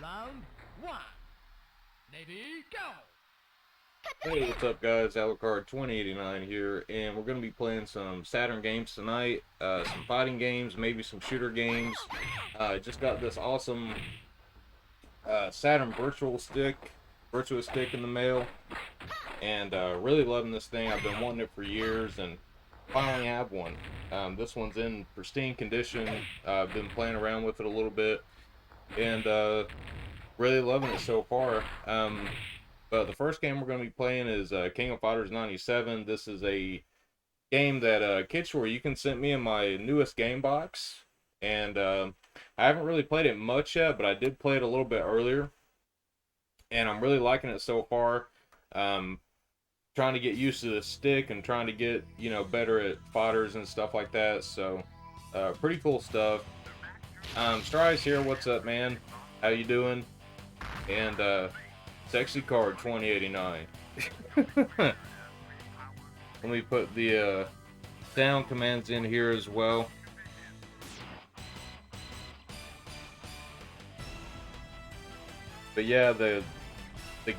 Round one. Ready, go. Hey, what's up, guys? Alucard 2089 here, and we're going to be playing some Saturn games tonight. Some fighting games, maybe some shooter games. I just got this awesome Saturn Virtua stick in the mail, and really loving this thing. I've been wanting it for years, and finally have one. This one's in pristine condition. I've been playing around with it a little bit, and really loving it so far. But the first game we're going to be playing is King of Fighters 97. This is a game that Kitshore, you can send me in my newest game box. And I haven't really played it much yet, but I did play it a little bit earlier. And I'm really liking it so far. Trying to get used to the stick and trying to get, better at fighters and stuff like that. So, pretty cool stuff. Stry's here. What's up, man? How you doing? And, Sexy Card 2089. Let me put the sound commands in here as well. But yeah, the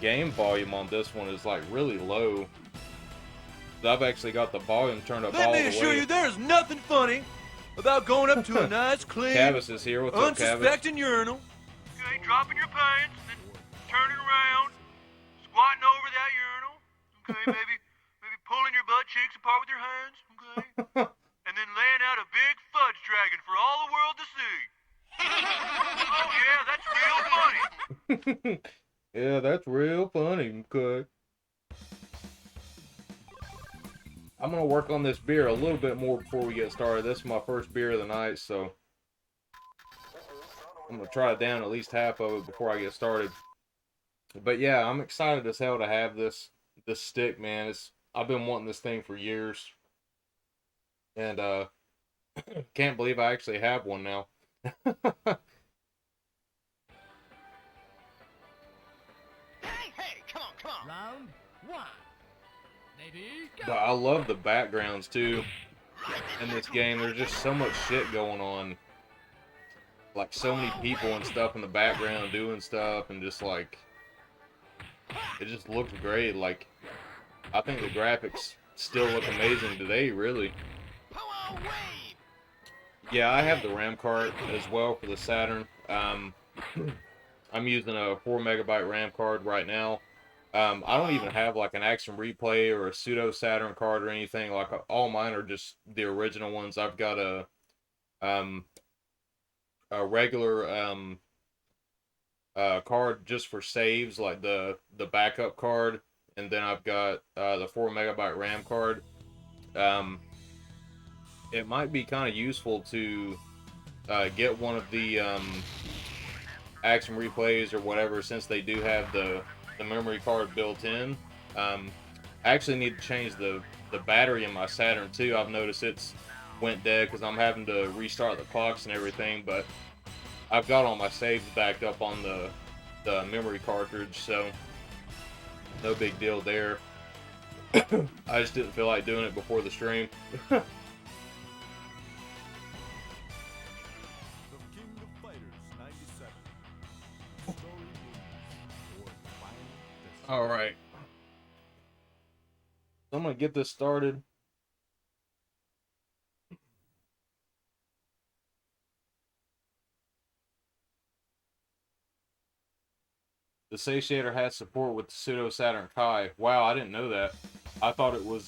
game volume on this one is like really low. I've actually got the volume turned up all the way. Let me assure you, there's nothing funny about going up to a nice, clean, Cavis is here. What's up, Cavis? unsuspecting urinal. Okay, dropping your pants, then turning around, squatting over that urinal. Okay, maybe pulling your butt cheeks apart with your hands. Okay, and then laying out a big fudge dragon for all the world to see. Oh yeah, that's real funny. Yeah, that's real funny. Okay. I'm going to work on this beer a little bit more before we get started. This is my first beer of the night, so I'm going to try to down at least half of it before I get started. But yeah, I'm excited as hell to have this stick, man. I've been wanting this thing for years. And can't believe I actually have one now. Hey, come on. Round one. Ready, But go. I love the backgrounds too in this game. There's just so much shit going on. Like so many people and stuff in the background doing stuff, and just like it just looks great. Like I think the graphics still look amazing today, really. Yeah, I have the RAM card as well for the Saturn. I'm using a 4 megabyte RAM card right now. I don't even have like an Action Replay or a pseudo Saturn card or anything. Like all mine are just the original ones. I've got a regular card just for saves, like the backup card, and then I've got the 4 megabyte RAM card. It might be kind of useful to get one of the Action Replays or whatever, since they do have the memory card built in. I actually need to change the battery in my Saturn too. I've noticed it's went dead because I'm having to restart the clocks and everything, but I've got all my saves backed up on the memory cartridge, so no big deal there. I just didn't feel like doing it before the stream. Alright. I'm going to get this started. The Satiator has support with the pseudo Saturn Kai. Wow, I didn't know that. I thought it was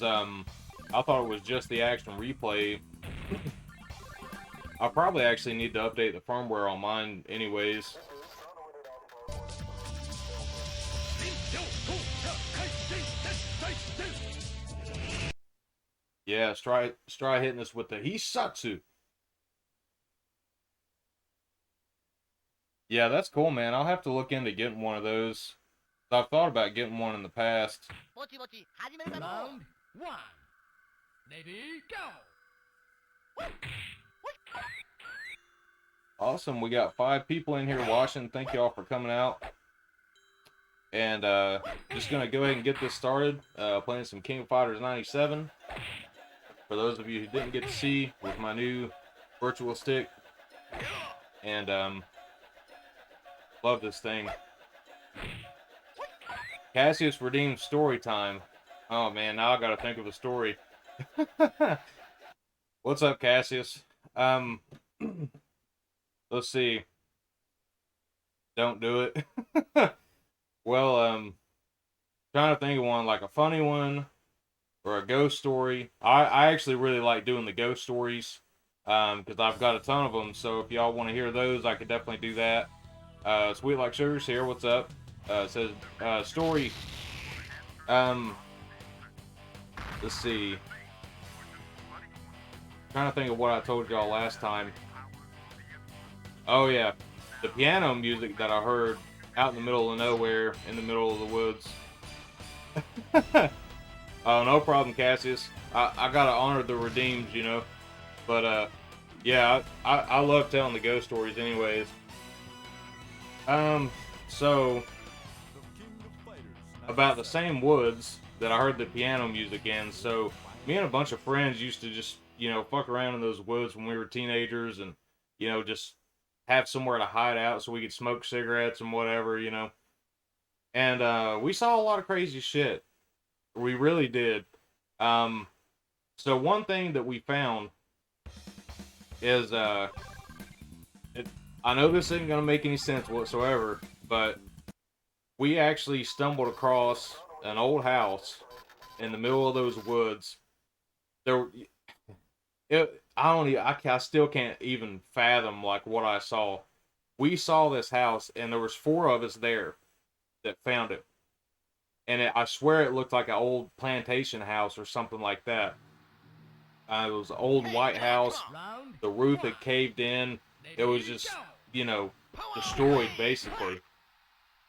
just the Action Replay. I'll probably actually need to update the firmware on mine anyways. Yeah, Stry hitting us with the Hisatsu. Yeah, that's cool, man. I'll have to look into getting one of those. I've thought about getting one in the past. Round one. Ready, go. Awesome, we got 5 people in here watching. Thank you all for coming out. And just gonna go ahead and get this started. Playing some King of Fighters 97. For those of you who didn't get to see, with my new Virtua stick. And Love this thing. Cassius redeemed story time. Oh man, now I gotta think of a story. What's up, Cassius? Let's see. Don't do it. Well, trying to think of one, like a funny one or a ghost story. I actually really like doing the ghost stories, because I've got a ton of them. So if y'all want to hear those, I could definitely do that. Sweet Like Sugar's here. What's up? It says story. Let's see. Trying to think of what I told y'all last time. Oh yeah, the piano music that I heard out in the middle of nowhere, in the middle of the woods. Oh, no problem, Cassius. I gotta honor the redeemed, you know. But yeah, I love telling the ghost stories, anyways. So about the same woods that I heard the piano music in. So me and a bunch of friends used to just, fuck around in those woods when we were teenagers, and just have somewhere to hide out so we could smoke cigarettes and whatever. And we saw a lot of crazy shit. We really did. So one thing that we found is, I know this isn't gonna make any sense whatsoever, but we actually stumbled across an old house in the middle of those woods. I still can't even fathom like what I saw. We saw this house, and there was 4 of us there that found it. And I swear it looked like an old plantation house or something like that. It was an old white house. The roof had caved in. It was just, destroyed basically.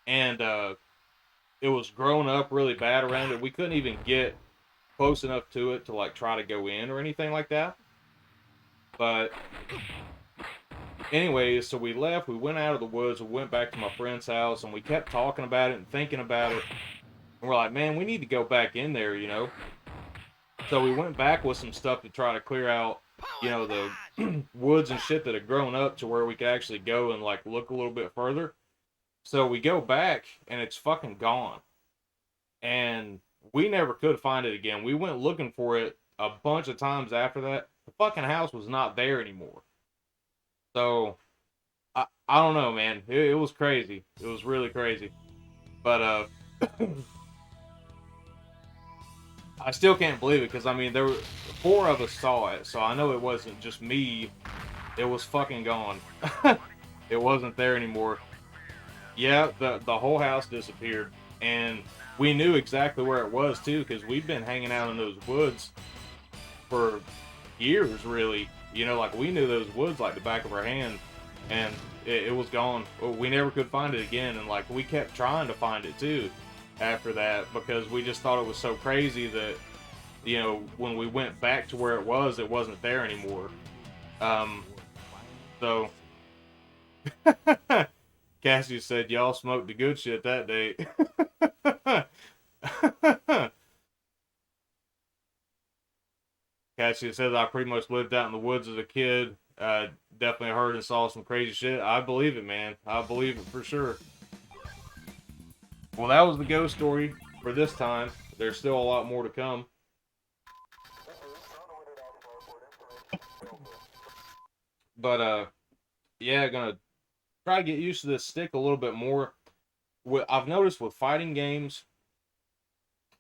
And it was grown up really bad around it. We couldn't even get close enough to it to like try to go in or anything like that. But anyways, so we left. We went out of the woods. We went back to my friend's house, and we kept talking about it and thinking about it. And we're like, man, we need to go back in there, So we went back with some stuff to try to clear out, the woods and shit that had grown up to where we could actually go and like look a little bit further. So we go back, and it's fucking gone. And we never could find it again. We went looking for it a bunch of times after that. The fucking house was not there anymore. So I don't know, man. It was crazy. It was really crazy. But I still can't believe it, because I mean, there were 4 of us saw it, so I know it wasn't just me. It was fucking gone. It wasn't there anymore. Yeah, the whole house disappeared, and we knew exactly where it was too, because we've been hanging out in those woods for years, really. Like we knew those woods like the back of our hand, and it was gone. We never could find it again, and like we kept trying to find it too after that, because we just thought it was so crazy that, when we went back to where it wasn't there anymore. So Cassius said y'all smoked the good shit that day. Cassius says I pretty much lived out in the woods as a kid. Definitely heard and saw some crazy shit. I believe it, man. I believe it for sure. Well, that was the ghost story for this time. There's still a lot more to come. But, yeah, gonna try to get used to this stick a little bit more. I've noticed with fighting games,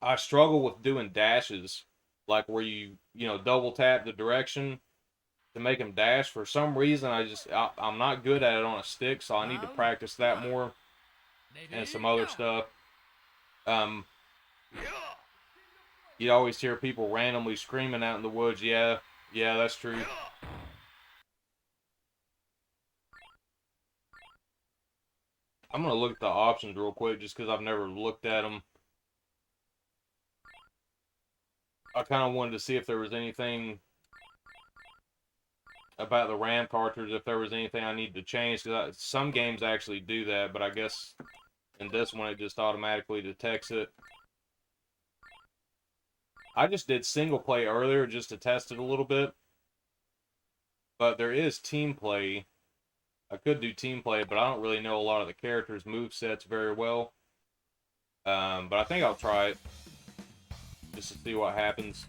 I struggle with doing dashes, like where you double tap the direction to make them dash. For some reason, I'm not good at it on a stick, so I need to practice that more, and some other stuff. You always hear people randomly screaming out in the woods. Yeah, that's true. I'm gonna look at the options real quick, just because I've never looked at them. I kind of wanted to see if there was anything about the RAM cartridge, if there was anything I need to change, because some games actually do that, but I guess in this one it just automatically detects it. I just did single play earlier just to test it a little bit, but there is team play. I could do team play, but I don't really know a lot of the characters' movesets very well. But I think I'll try it just to see what happens.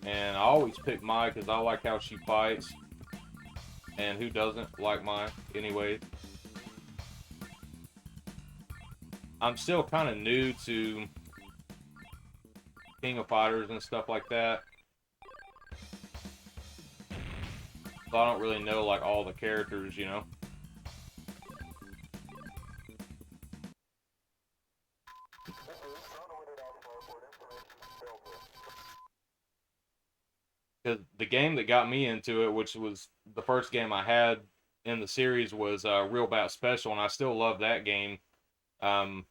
And I always pick Mai because I like how she fights. And who doesn't like Mai anyway? I'm still kind of new to King of Fighters and stuff like that. So I don't really know like all the characters, you know. Because the game that got me into it, which was the first game I had in the series, was Real Bat Special, and I still love that game. But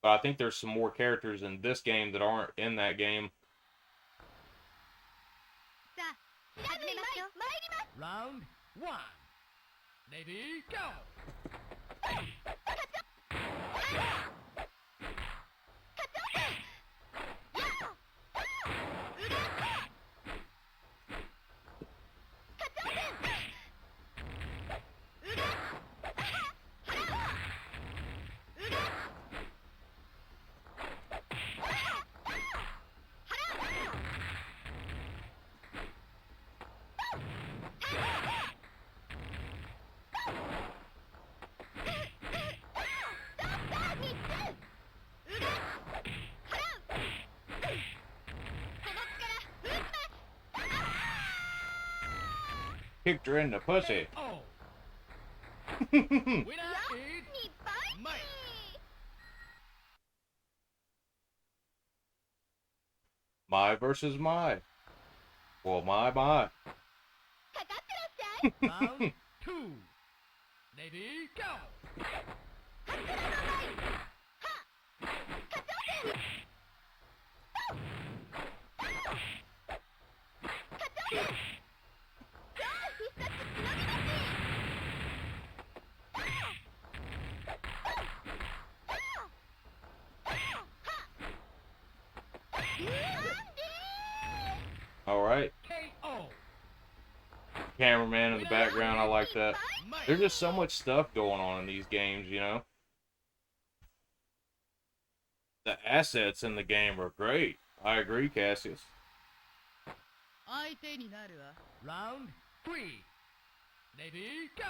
I think there's some more characters in this game that aren't in that game. Round 1. Ready, go! Kicked her in the pussy. Oh. Winner is Mai. Mai versus Mai. Well, Mai. Round 2. Ready, go! All right. KO. Cameraman in the background, I like that. There's just so much stuff going on in these games, you know. The assets in the game are great. I agree, Cassius. Round 3. Ready, go!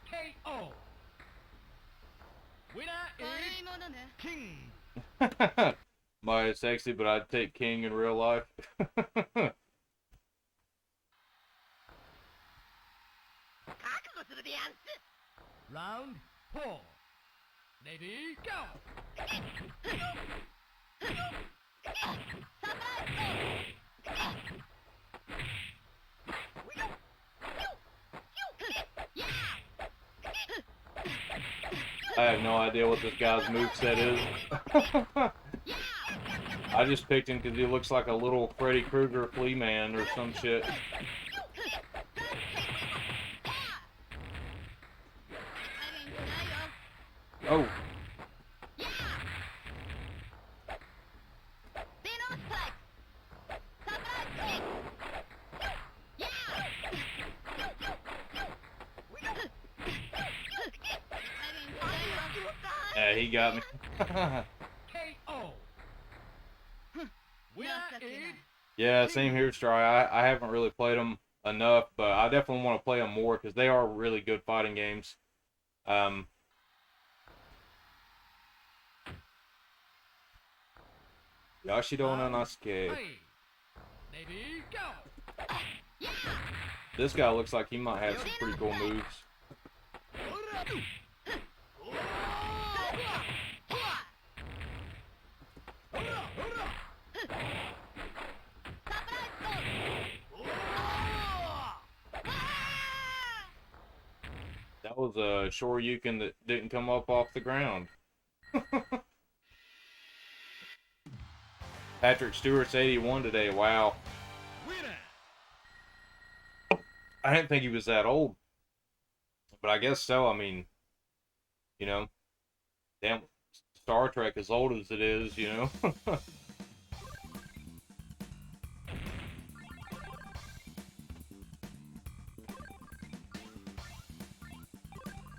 KO. Winner is King. Mai is sexy, but I'd take King in real life. Round 4. Ready, go! I have no idea what this guy's moveset is. I just picked him because he looks like a little Freddy Krueger flea man or some shit. Oh. Yeah, he got me. KO. Winner is Yeah, same here, Stry. I haven't really played them enough, but I definitely want to play them more because they are really good fighting games. Yashido no Nasuke. 3. Ready, go! This guy looks like he might have some pretty cool moves. That That was a Shoryuken that didn't come up off the ground. Patrick Stewart's 81 today. Wow. Winner. I didn't think he was that old. But I guess so. I mean, you know, damn, Star Trek as old as it is, you know.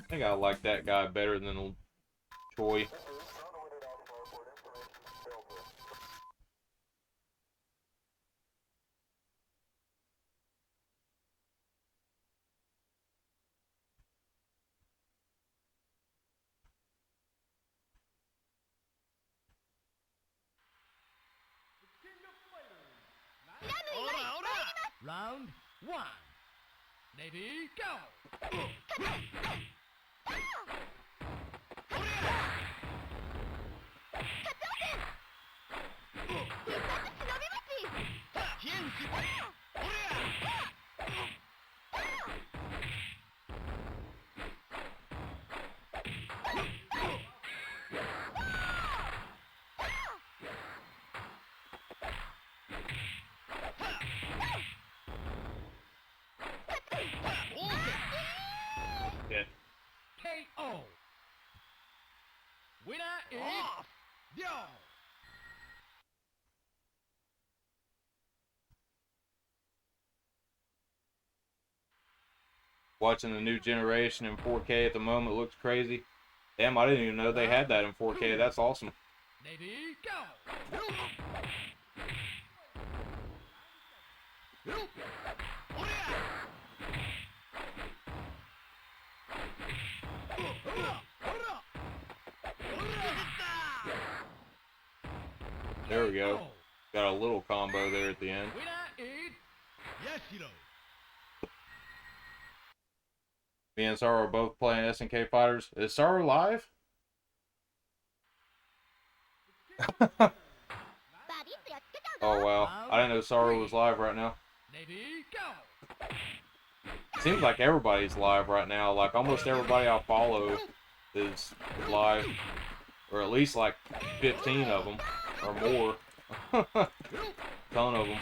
I think I like that guy better than Choi. Round one. Ready, go. Yeah. KO. Winner is Yo. Watching the new generation in 4K at the moment looks crazy. Damn, I didn't even know they had that in 4K. That's awesome. Ready, go. There we go. Got a little combo there at the end. Winner is Yashiro. Me and Saru are both playing SNK Fighters. Is Saru live? Oh wow, I didn't know Saru was live right now. Ready, go. Seems like everybody's live right now. Like almost everybody I follow is live, or at least like 15 of them or more. Ton of them.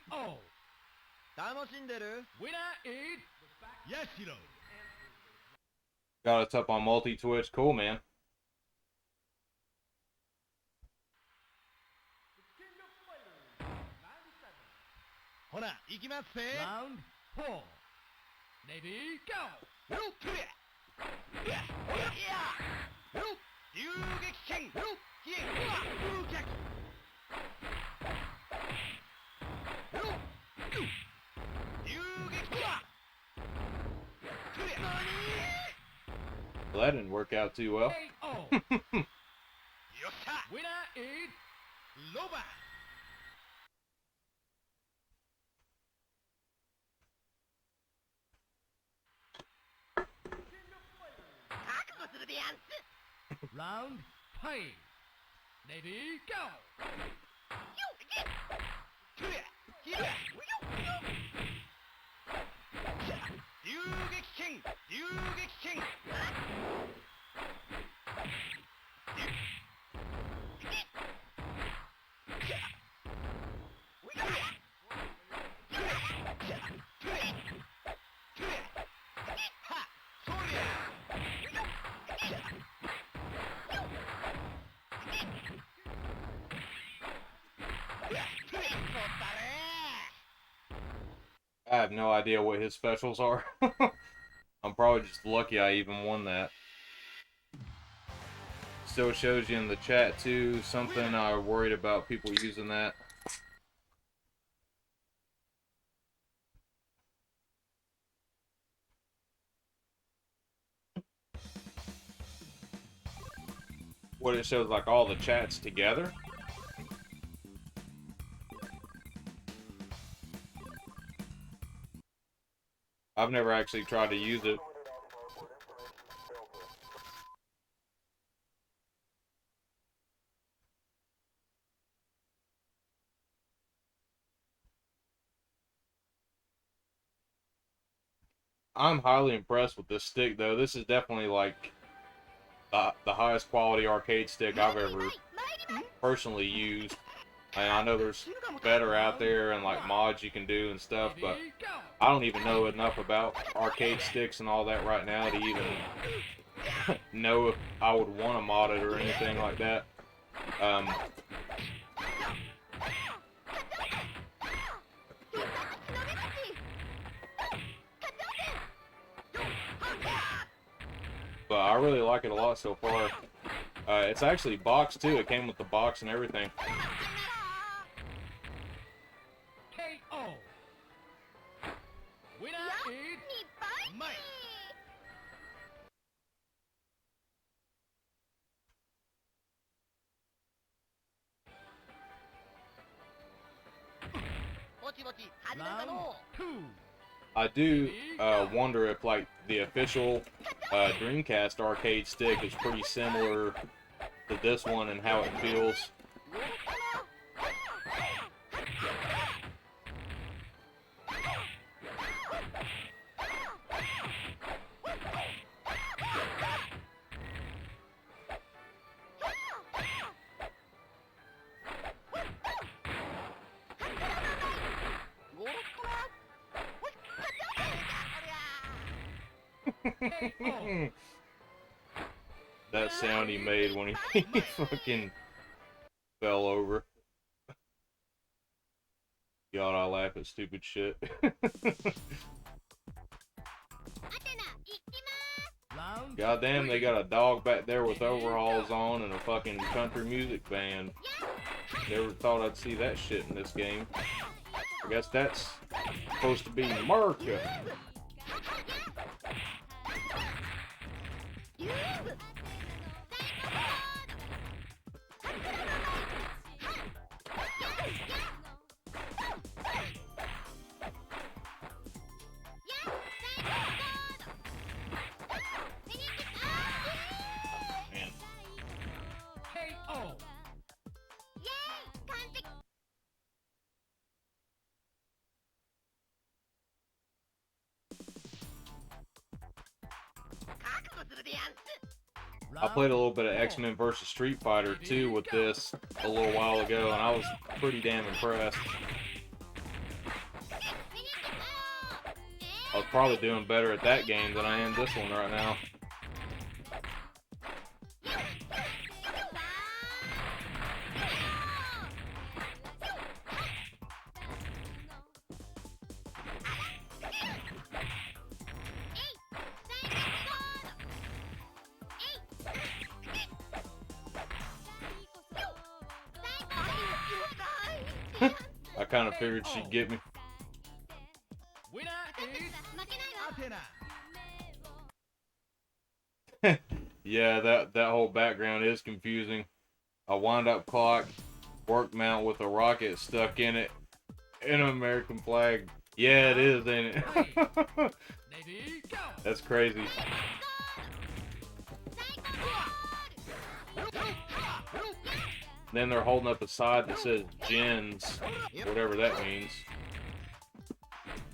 KO. Winner is Yashiro. Got us up on multi-Twitch. Cool, man. Round four. Ready, go. Well, that didn't work out too well. KO. Winner is Loba. Round five. Ready, go. I have no idea what his specials are. I'm probably just lucky I even won that. Still shows you in the chat too, something I worried about people using that. what it shows, like all the chats together. I've never actually tried to use it. I'm highly impressed with this stick, though. This is definitely like the highest quality arcade stick I've ever personally used. And I know there's better out there and like mods you can do and stuff, but I don't even know enough about arcade sticks and all that right now to even know if I would want to mod it or anything like that. But I really like it a lot so far. It's actually boxed too. It came with the box and everything. KO. Winner is Mike. Round 2. I do wonder if like the official Dreamcast arcade stick is pretty similar to this one and how it feels. That sound he made when he fucking fell over. God, I laugh at stupid shit. Goddamn, they got a dog back there with overalls on and a fucking country music band. Never thought I'd see that shit in this game. I guess that's supposed to be America. KO. I played a little bit of X-Men vs. Street Fighter 2 with this a little while ago, and I was pretty damn impressed. I was probably doing better at that game than I am this one right now. I kind of figured she'd get me. Winner is Yeah, that whole background is confusing. A wind-up clock, work mount with a rocket stuck in it, and an American flag. Yeah, it is, ain't it? Lady, go. That's crazy. Then they're holding up a side that says Gens, whatever that means.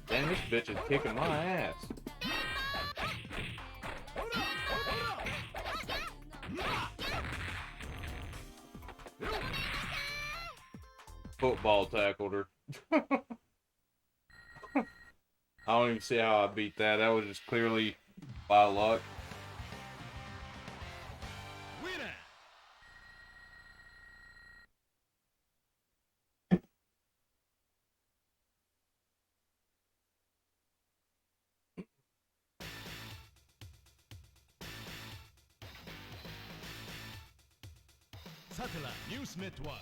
Damn, this bitch is kicking my ass. Football tackled her. I don't even see how I beat that. That was just clearly by luck. Winner. Saturn News Network.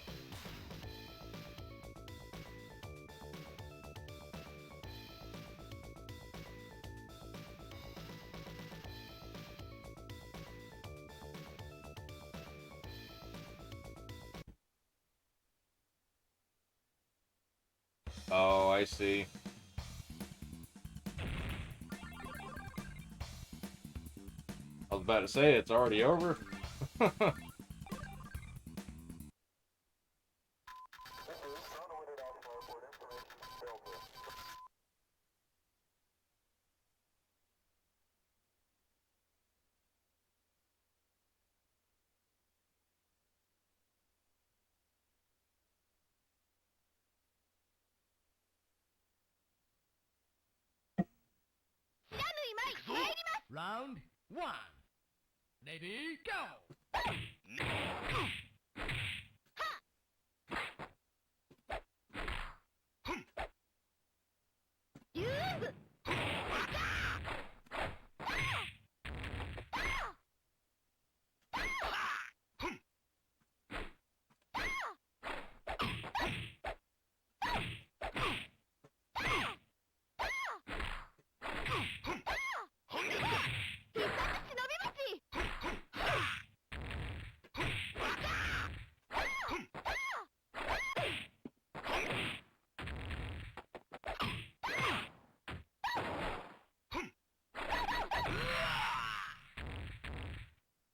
Oh, I see. I was about to say it's already over. Round one. Ready, go!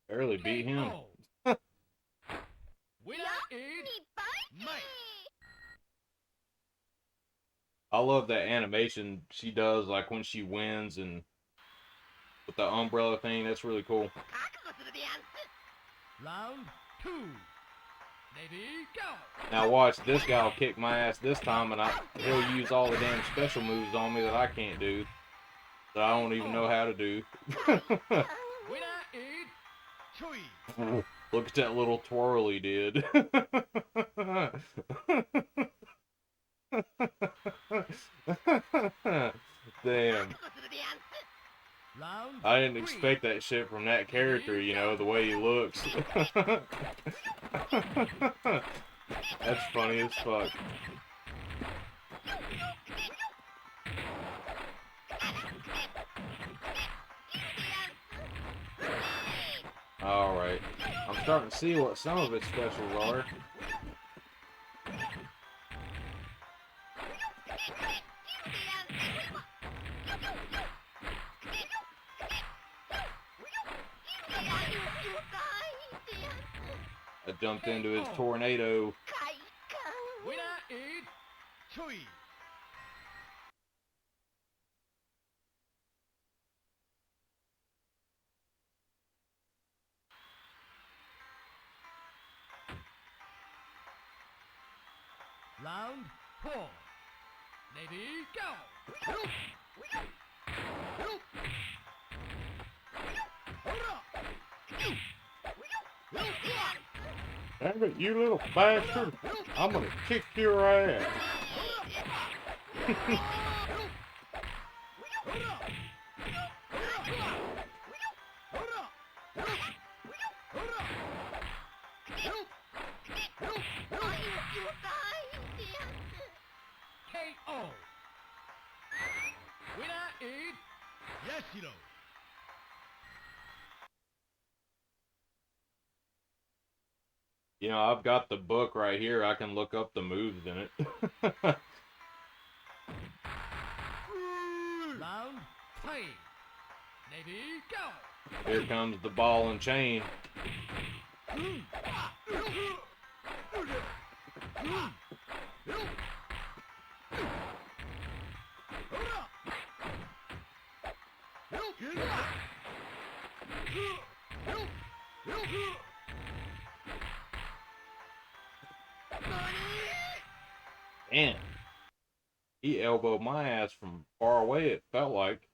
Barely beat him. KO. Winner is Mike. I love that animation she does, like when she wins and with the umbrella thing. That's really cool. Round two. Ready, go! Now watch, this guy will kick my ass this time, and he'll use all the damn special moves on me that I can't do, that I don't even know how to do. Winner is Chui. Look at that little twirl he did. Damn. Round I didn't three. expect that shit from that character, you know, the way he looks. That's funny as fuck. Alright. I'm starting to see what some of its specials are. I jumped into his tornado. Winner is Chui. Round four. Ready, go! Damn it, you little bastard! I'm gonna kick your ass. KO. Winner is Yashiro. You know, I've got the book right here. I can look up the moves in it. Round three. Ready, go! Here comes the ball and chain. Damn. He elbowed my ass from far away, it felt like.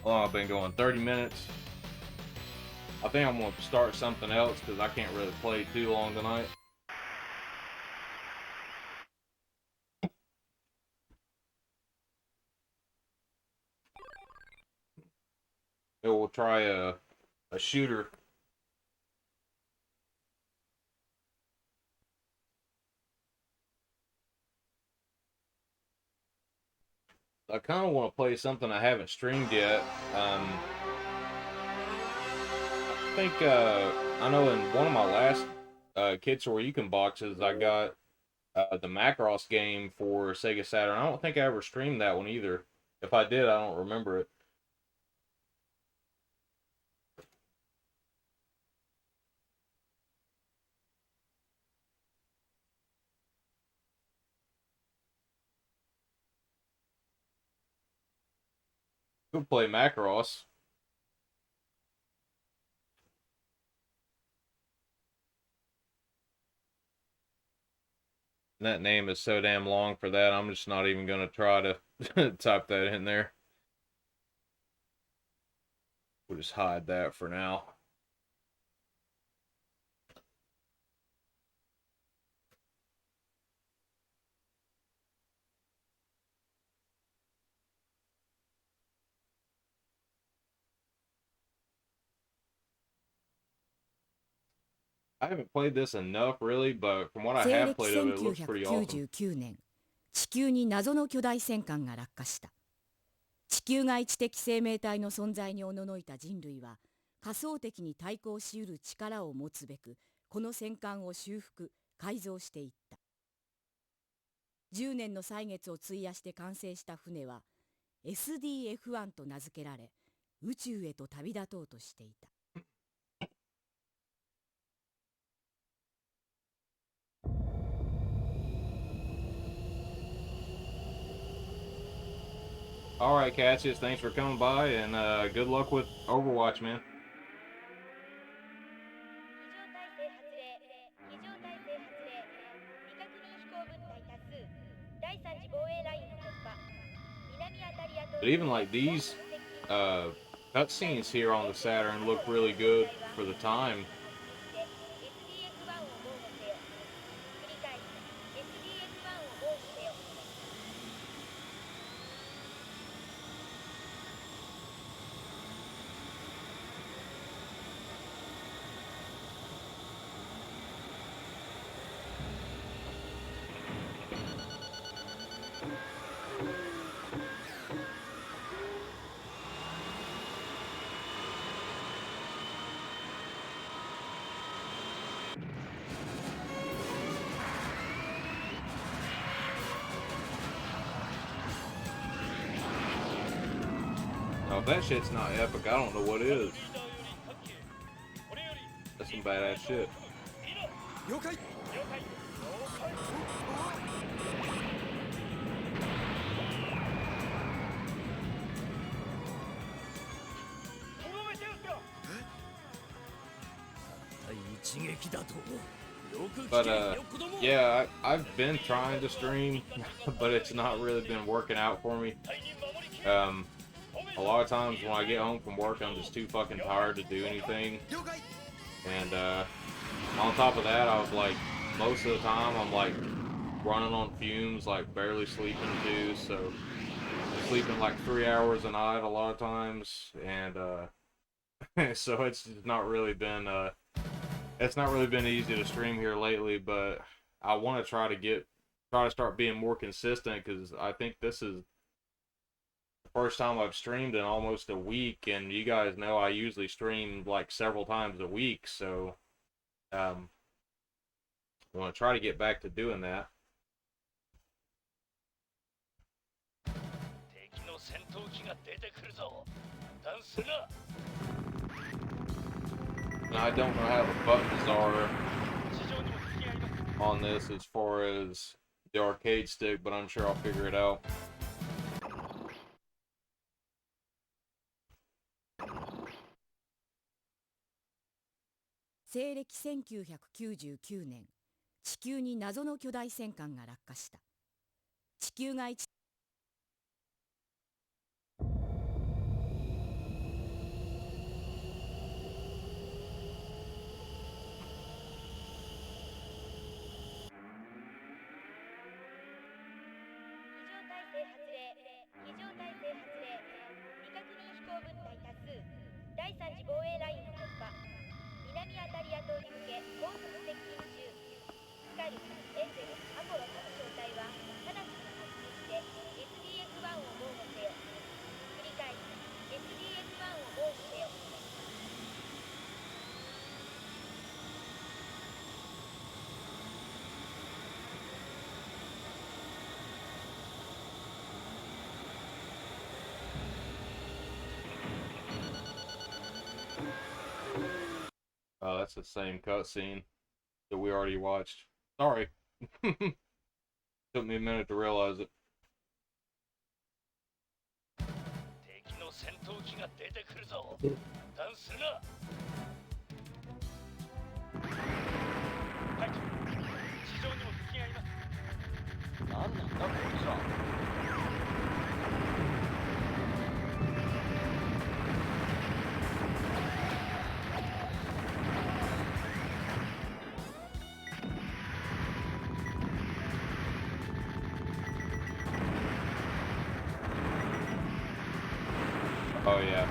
Oh, I've been going 30 minutes. I think I'm going to start something else because I can't really play too long tonight. Maybe we'll try a shooter. I kind of want to play something I haven't streamed yet. think I know in one of my last Kid Store You Can boxes, I got the Macross game for Sega Saturn. I don't think I ever streamed that one either. If I did, I don't remember it. Could play Macross. And that name is so damn long for that, I'm just not even going to try to type that in there. We'll just hide that for now. I haven't played this enough, really, but from what I 西 have 暦 played of it, it looks pretty awesome. 1999年、地球に謎の巨大戦艦が落下した。地球外知的生命体の存在におののいた人類は、仮想敵に対抗しうる力を持つべく、この戦艦を修復、改造していった。10年の歳月を費やして完成した船は、SDF-1 と名付けられ、宇宙へと旅立とうとしていた。All right, Cassius, thanks for coming by, and good luck with Overwatch, man. 非常態勢発令未確認飛行物体多数第三次防衛ラインの突破南アタリア島 But even like these cutscenes here on the Saturn look really good for the time. SDF-1 を防護せよ繰り返す SDF-1 を防護せよ Now, if that shit's not epic, I don't know what is. That's some badass shit. 了解 But yeah, I've been trying to stream, but it's not really been working out for me. A lot of times when I get home from work, I'm just too fucking tired to do anything. 了解 And on top of that, I was like, most of the time I'm like running on fumes, like barely sleeping too. So I'm sleeping like 3 hours a night a lot of times, and so it's just not really been easy to stream here lately. But I want to try to start being more consistent, because I think this is the first time I've streamed in almost a week, and you guys know I usually stream like several times a week, so I want to try to get back to doing that. 敵の戦闘機が出てくるぞ。油断するな。 And I don't know how the buttons are 地上にも敵がいます。 on this as far as the arcade stick, but I'm sure I'll figure it out. 西暦1999年、地球に謎の巨大戦艦が落下した。地球外知非常態勢発令未確認飛行物体多数第三次防衛ラインの突破南アタリア島に向け高速接近中スカルエンゼルアポロ各小隊は直ちに発進して that's the same cutscene that we already watched. Sorry. Took me a minute to realize it. 敵の戦闘機が出てくるぞ。油断するな。はい、地上にも敵がいます。何なんだこいつら。Oh yeah,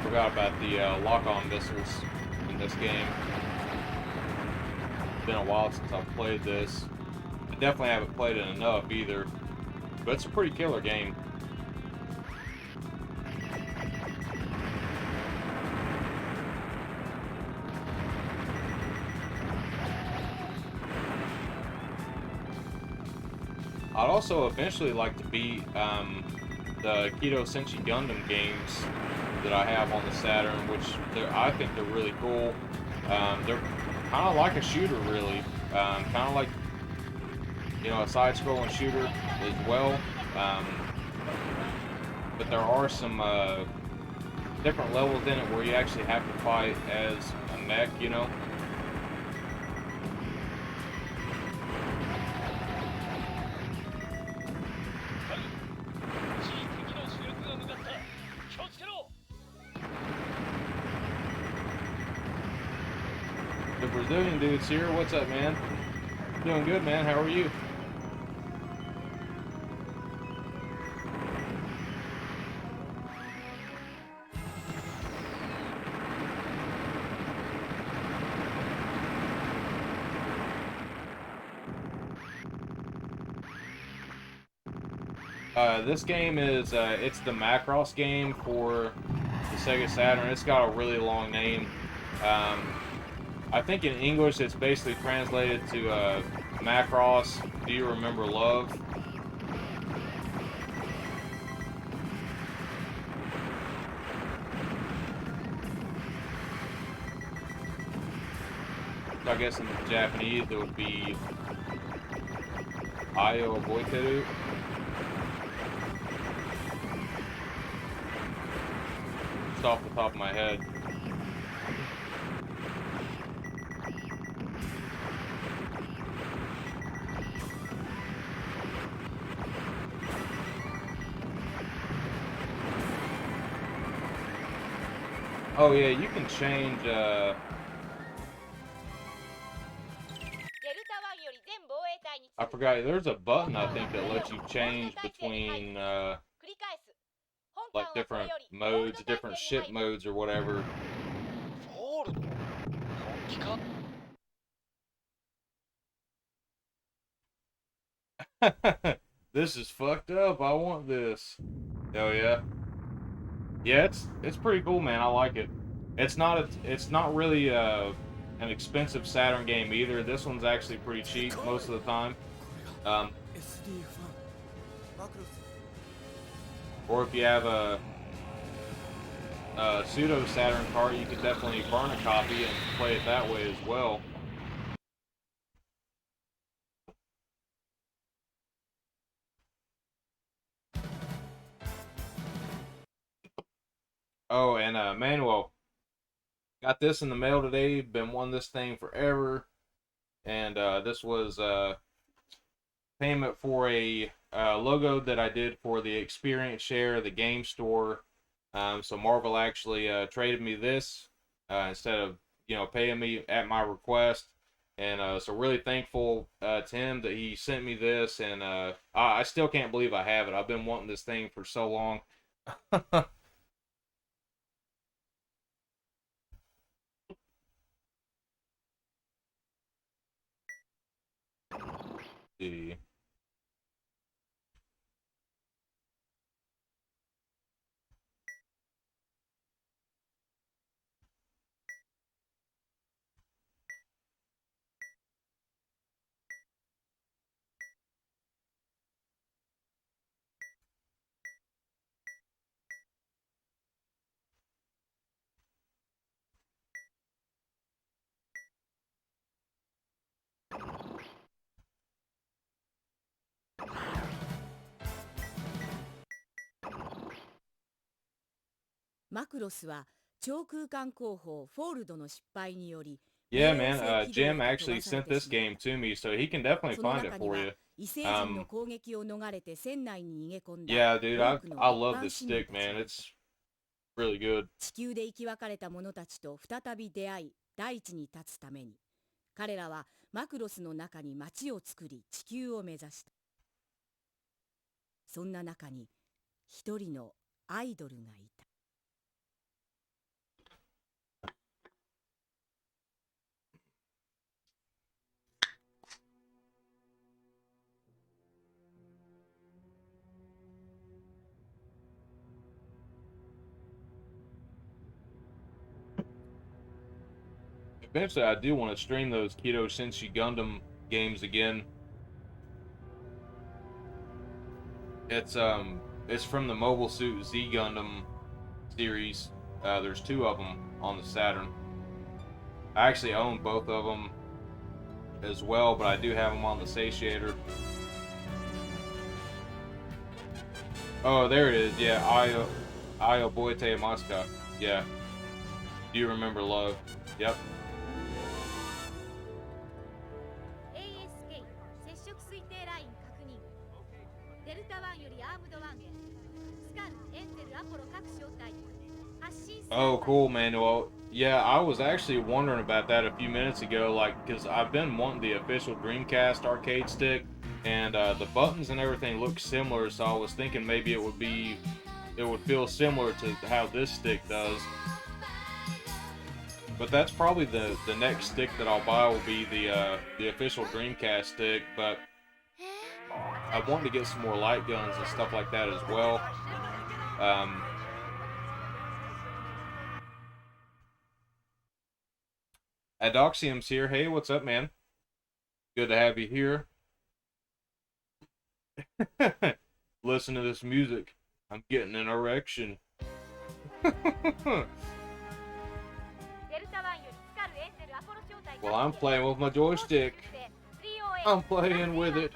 forgot about the lock-on missiles in this game. It's been a while since I've played this. I definitely haven't played it enough either, but it's a pretty killer game. I'd also eventually like to beat the Keto Senshi Gundam games that I have on the Saturn, which I think they're really cool. They're kind of like a shooter, really. Kind of like, you know, a side-scrolling shooter as well. But there are some different levels in it where you actually have to fight as a mech, you know. The Brazilian dude's here. What's up, man? Doing good, man. How are you? This game is, it's the Macross game for the Sega Saturn. It's got a really long name. I think in English it's basically translated to Macross, Do You Remember Love? So I guess in Japanese it would be Ayo Boiteru. Just off the top of my head. Oh yeah, you can change, I forgot, there's a button I think that lets you change between, like different modes, different ship modes or whatever. This is fucked up, I want this. Hell yeah. Yeah, it's pretty cool, man. I like it. It's not really an expensive Saturn game either. This one's actually pretty cheap most of the time. Or if you have a pseudo Saturn card, you could definitely burn a copy and play it that way as well. Oh, and Manuel, got this in the mail today. Been wanting this thing forever, and this was payment for a logo that I did for the Experience Share, the game store. So Marvel actually traded me this instead of, you know, paying me at my request. And so really thankful to him that he sent me this. And I still can't believe I have it. I've been wanting this thing for so long. See. マクロスは超空間工法フォールドの失敗により Yeah, man. Jim actually sent this game to me, so he can definitely その find it 中に for は you. 異星人の攻撃を逃れて船内に逃げ込んだ Yeah, dude, 多くの I 一 love 般 this 市民 stick, たち man. It's really good. 地球で生き別れた者たちと再び出会い大地に立つために彼らはマクロスの中に町を作り地球を目指した。そんな中に一人のアイドルがいた。Eventually, I do want to stream those Keto Senshi Gundam games again. It's from the Mobile Suit Z Gundam series. There's 2 of them on the Saturn. I actually own both of them as well, but I do have them on the Satiator. Oh, there it is. Yeah, Ayo Boite Mosca. Yeah. Do you remember love? Yep. ASK 接触推定ライン確認。デルタ1よりアームド1へ。スカル、エンゼル、アポロ各小隊。発信 Oh, cool, man. Well, yeah, I was actually wondering about that a few minutes ago, like, because I've been wanting the official Dreamcast arcade stick, and the buttons and everything look similar, so I was thinking maybe it would feel similar to how this stick does. But that's probably the next stick that I'll buy will be the official Dreamcast stick, but I wanted to get some more light guns and stuff like that as well. Adoxium's here. Hey, what's up, man? Good to have you here. Listen to this music. I'm getting an erection. Well, I'm playing with my joystick. I'm playing with it.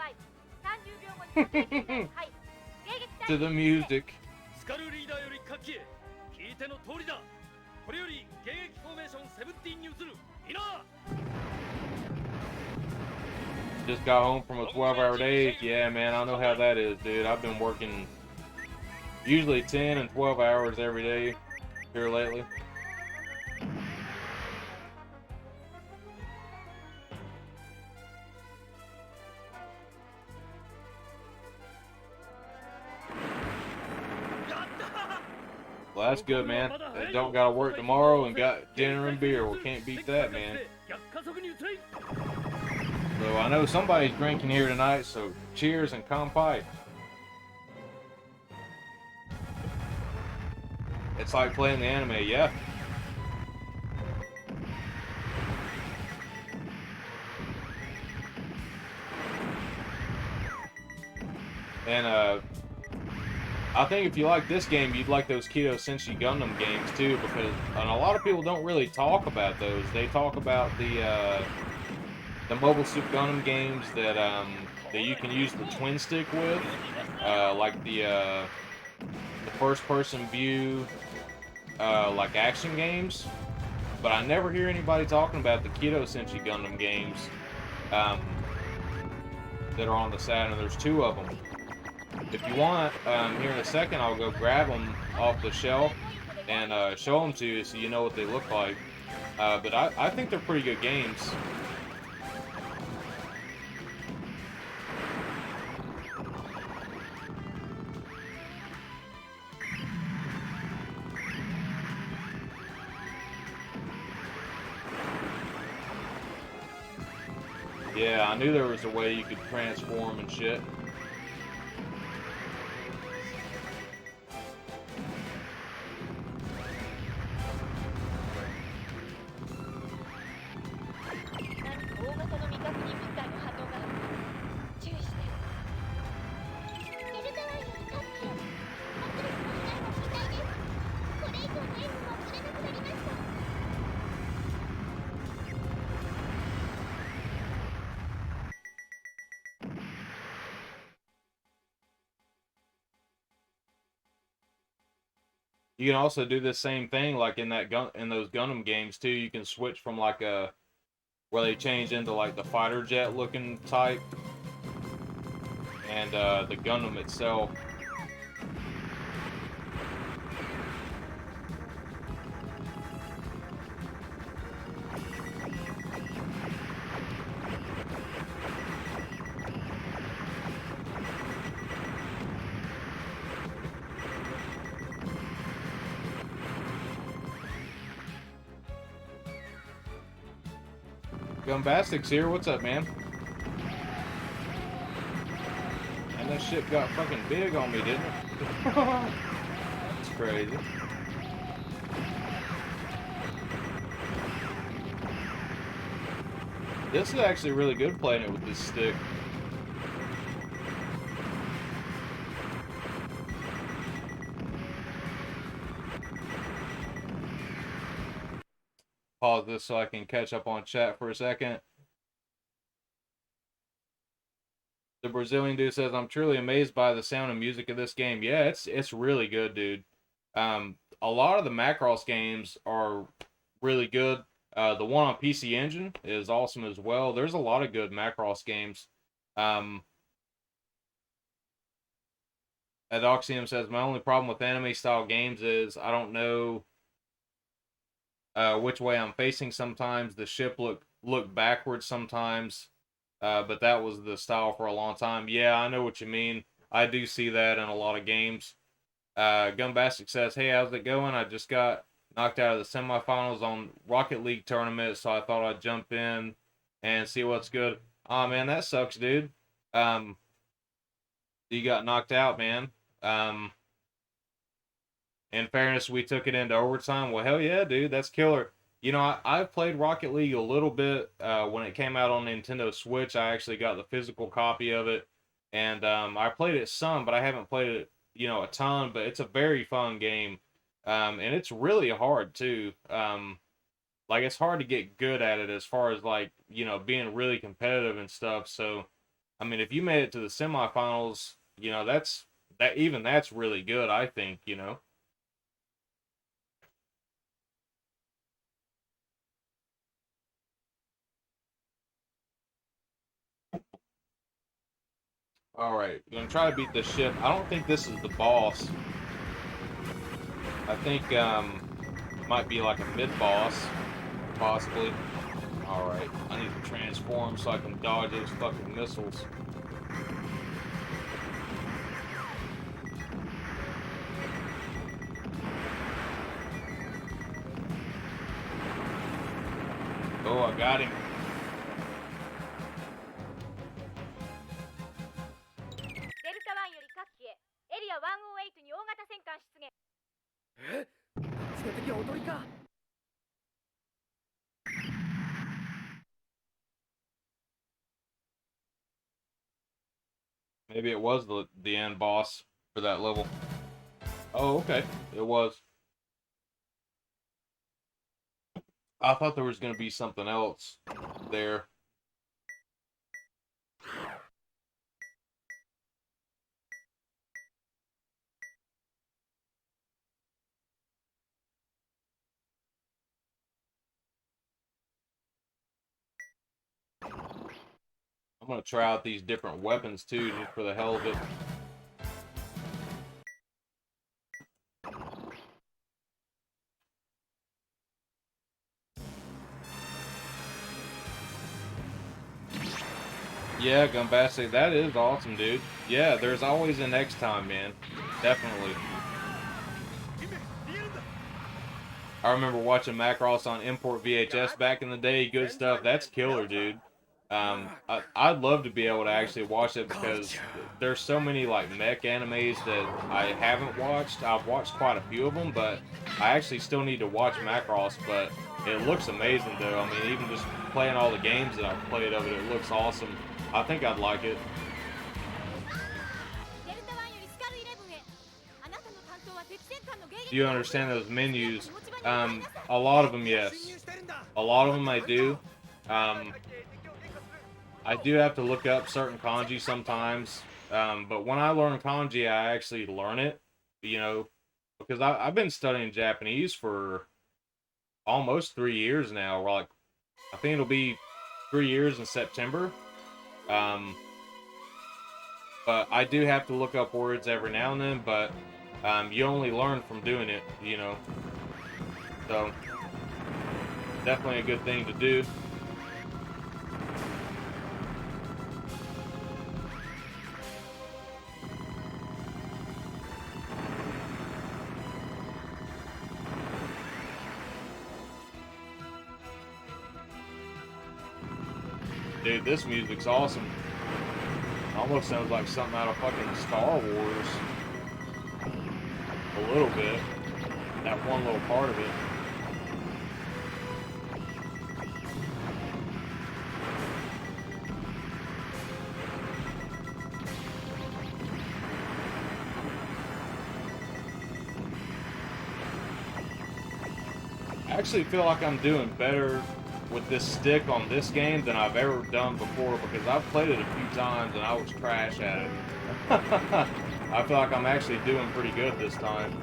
To the music. スカルリーダーより各機へ聞いての通りだ。これより迎撃フォーメーション17に移る。いいな。 Just got home from a 12-hour day. Yeah, man, I know how that is, dude. I've been working usually 10 and 12 hours every day here lately. Well, that's good, man. Don't gotta work tomorrow and got dinner and beer. We can't beat that, man. So I know somebody's drinking here tonight, so cheers and kanpai. It's like playing the anime, yeah. And I think if you like this game, you'd like those Keto Senshi Gundam games too, because and a lot of people don't really talk about those. They talk about the Mobile Suit Gundam games that that you can use the twin stick with, like the first-person view, like action games. But I never hear anybody talking about the Keto Senshi Gundam games that are on the Saturn. There's 2 of them. If you want, here in a second, I'll go grab them off the shelf and show them to you so you know what they look like. But I think they're pretty good games. Yeah, I knew there was a way you could transform and shit. You can also do the same thing like in those Gundam games too. You can switch from like a where they change into like the fighter jet looking type and the Gundam itself. Gumbastic's here. What's up, man? And that shit got fucking big on me, didn't it? That's crazy. This is actually really good playing it with this stick. Pause this so I can catch up on chat for a second. The Brazilian dude says, "I'm truly amazed by the sound and music of this game." Yeah, it's really good, dude. A lot of the Macross games are really good. The one on PC Engine is awesome as well. There's a lot of good Macross games. Adoxium says, "My only problem with anime style games is I don't know which way I'm facing sometimes. The ship look backwards sometimes, but that was the style for a long time." Yeah, I know what you mean. I do see that in a lot of games. Gumbastic says, "Hey, how's it going? I just got knocked out of the semifinals on Rocket League tournament, so I thought I'd jump in and see what's good." Oh man, that sucks, dude. You got knocked out, man. In fairness, we took it into overtime. Well, hell yeah, dude, that's killer. You know, I've played Rocket League a little bit when it came out on Nintendo Switch. I actually got the physical copy of it, and I played it some, but I haven't played it, a ton. But it's a very fun game, and it's really hard too. Like it's hard to get good at it as far as like being really competitive and stuff. So, I mean, if you made it to the semifinals, that's really good. I think. Alright, gonna try to beat this ship. I don't think this is the boss. I think, might be like a mid-boss, possibly. Alright, I need to transform so I can dodge those fucking missiles. Oh, I got him. デルタ1より各機へエリア108に大型戦艦出現。え、つけ的踊りか。 Maybe it was the end boss for that level. Oh, okay. It was. I thought there was gonna be something else there. I'm gonna try out these different weapons too, just for the hell of it. Yeah, Gumbastic, that is awesome, dude. Yeah, there's always a next time, man. Definitely. I remember watching Macross on Import VHS back in the day. Good stuff. That's killer, dude. I'd love to be able to actually watch it because there's so many like mech animes that I haven't watched. I've watched quite a few of them, but I actually still need to watch Macross. But it looks amazing, though. I mean, even just playing all the games that I've played of it, it looks awesome. I think I'd like it. デルタ1よりスカル11へ。あなたの担当は敵戦艦の迎撃。 Do you understand those menus? A lot of them, yes. A lot of them I do. I do have to look up certain kanji sometimes. But when I learn kanji, I actually learn it, because I've been studying Japanese for almost 3 years now. Or like, I think it'll be 3 years in September. But I do have to look up words every now and then. But you only learn from doing it, you know. So definitely a good thing to do. Dude, this music's awesome. Almost sounds like something out of fucking Star Wars. A little bit. That one little part of it. I actually feel like I'm doing better with this stick on this game than I've ever done before, because I've played it a few times and I was trash at it. I feel like I'm actually doing pretty good this time.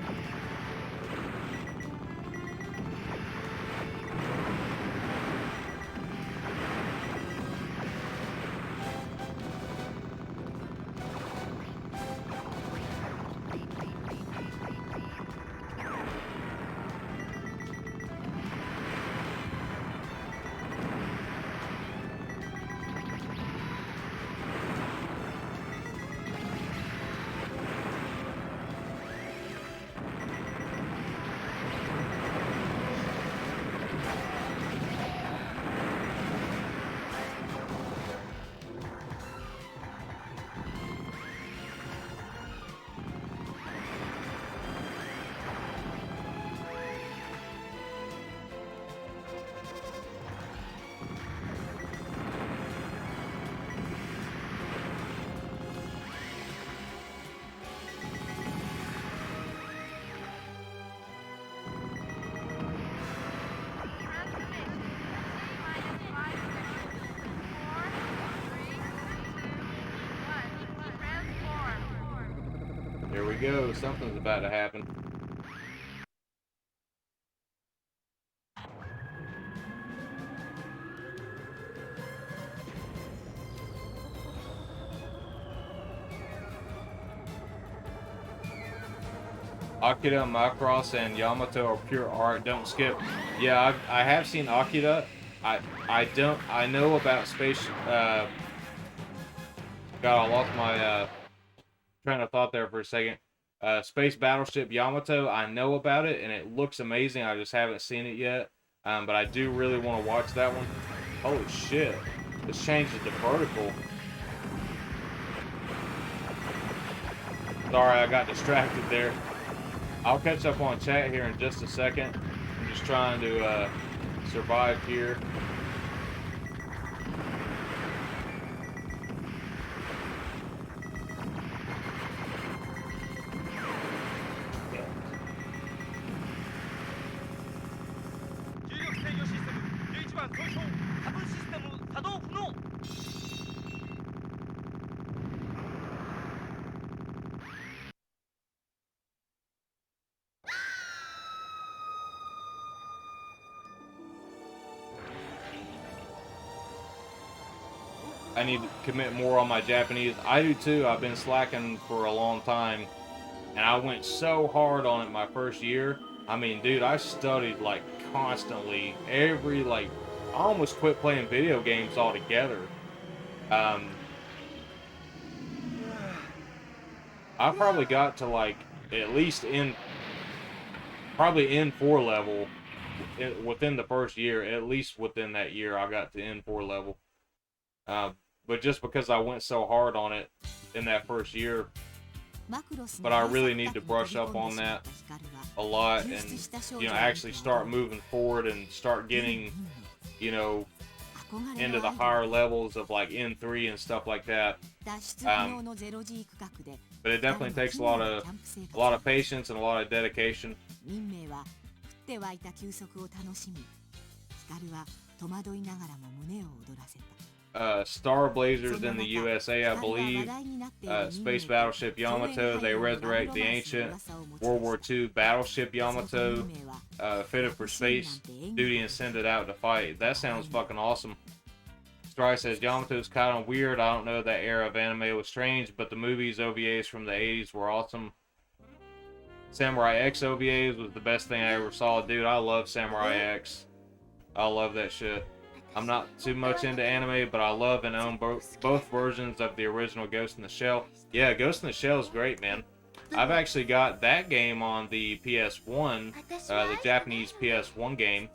Here we go, something's about to happen. Akira, Macross, and Yamato are pure art. Don't skip. Yeah, I have seen Akira. I know about Space. God, I lost my train of thought there for a second. Space Battleship Yamato. I know about it, and it looks amazing. I just haven't seen it yet. But I do really want to watch that one. Holy shit! This changes to vertical. Sorry, I got distracted there. I'll catch up on chat here in just a second. I'm just trying to survive here. I need to commit more on my Japanese. I do too. I've been slacking for a long time. And I went so hard on it my first year. I mean, dude, I studied like constantly. I almost quit playing video games altogether. I probably got to like at least probably N4 level within the first year. At least within that year, I got to N4 level. But just because I went so hard on it in that first year, but I really need to brush up on that a lot, and actually start moving forward and start getting into the higher levels of like N3 and stuff like that. But it definitely takes a lot of patience and a lot of dedication. って湧いた休息を楽しみ、光は戸惑いながらも胸を躍らせた。Star Blazers in the USA, I believe. Space Battleship Yamato, they resurrect the ancient World War II Battleship Yamato, fitted for space duty and send it out to fight. That sounds fucking awesome. Stry says, Yamato's kind of weird. I don't know, that era of anime was strange, but the movies, OVAs from the 80s were awesome. Samurai X OVAs was the best thing I ever saw. Dude, I love Samurai X. I love that shit. I'm not too much into anime, but I love and own both versions of the original Ghost in the Shell. Yeah, Ghost in the Shell is great, man. I've actually got that game on the PS1, the Japanese PS1 game,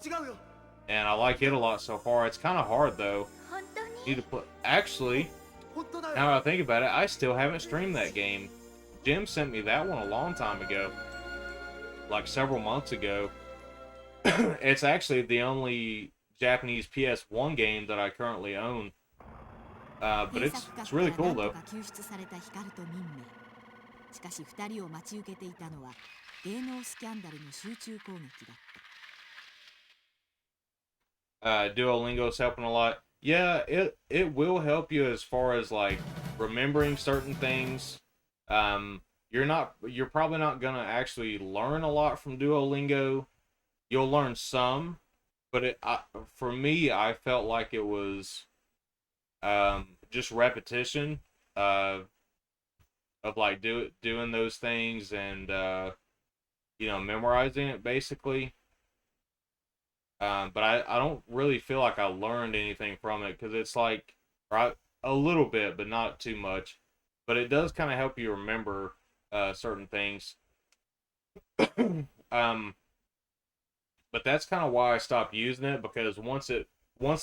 and I like it a lot so far. It's kind of hard, though. Need to play. Actually, now that I think about it, I still haven't streamed that game. Jim sent me that one a long time ago, like several months ago. It's actually the only Japanese PS1 game that I currently own. But it's really cool though. Duolingo's helping a lot. Yeah, it will help you as far as like remembering certain things. You're probably not gonna actually learn a lot from Duolingo. You'll learn some, but for me, I felt like it was just repetition of like doing those things and memorizing it basically. But I don't really feel like I learned anything from it because it's like a little bit, but not too much. But it does kind of help you remember certain things. But that's kind of why I stopped using it, because once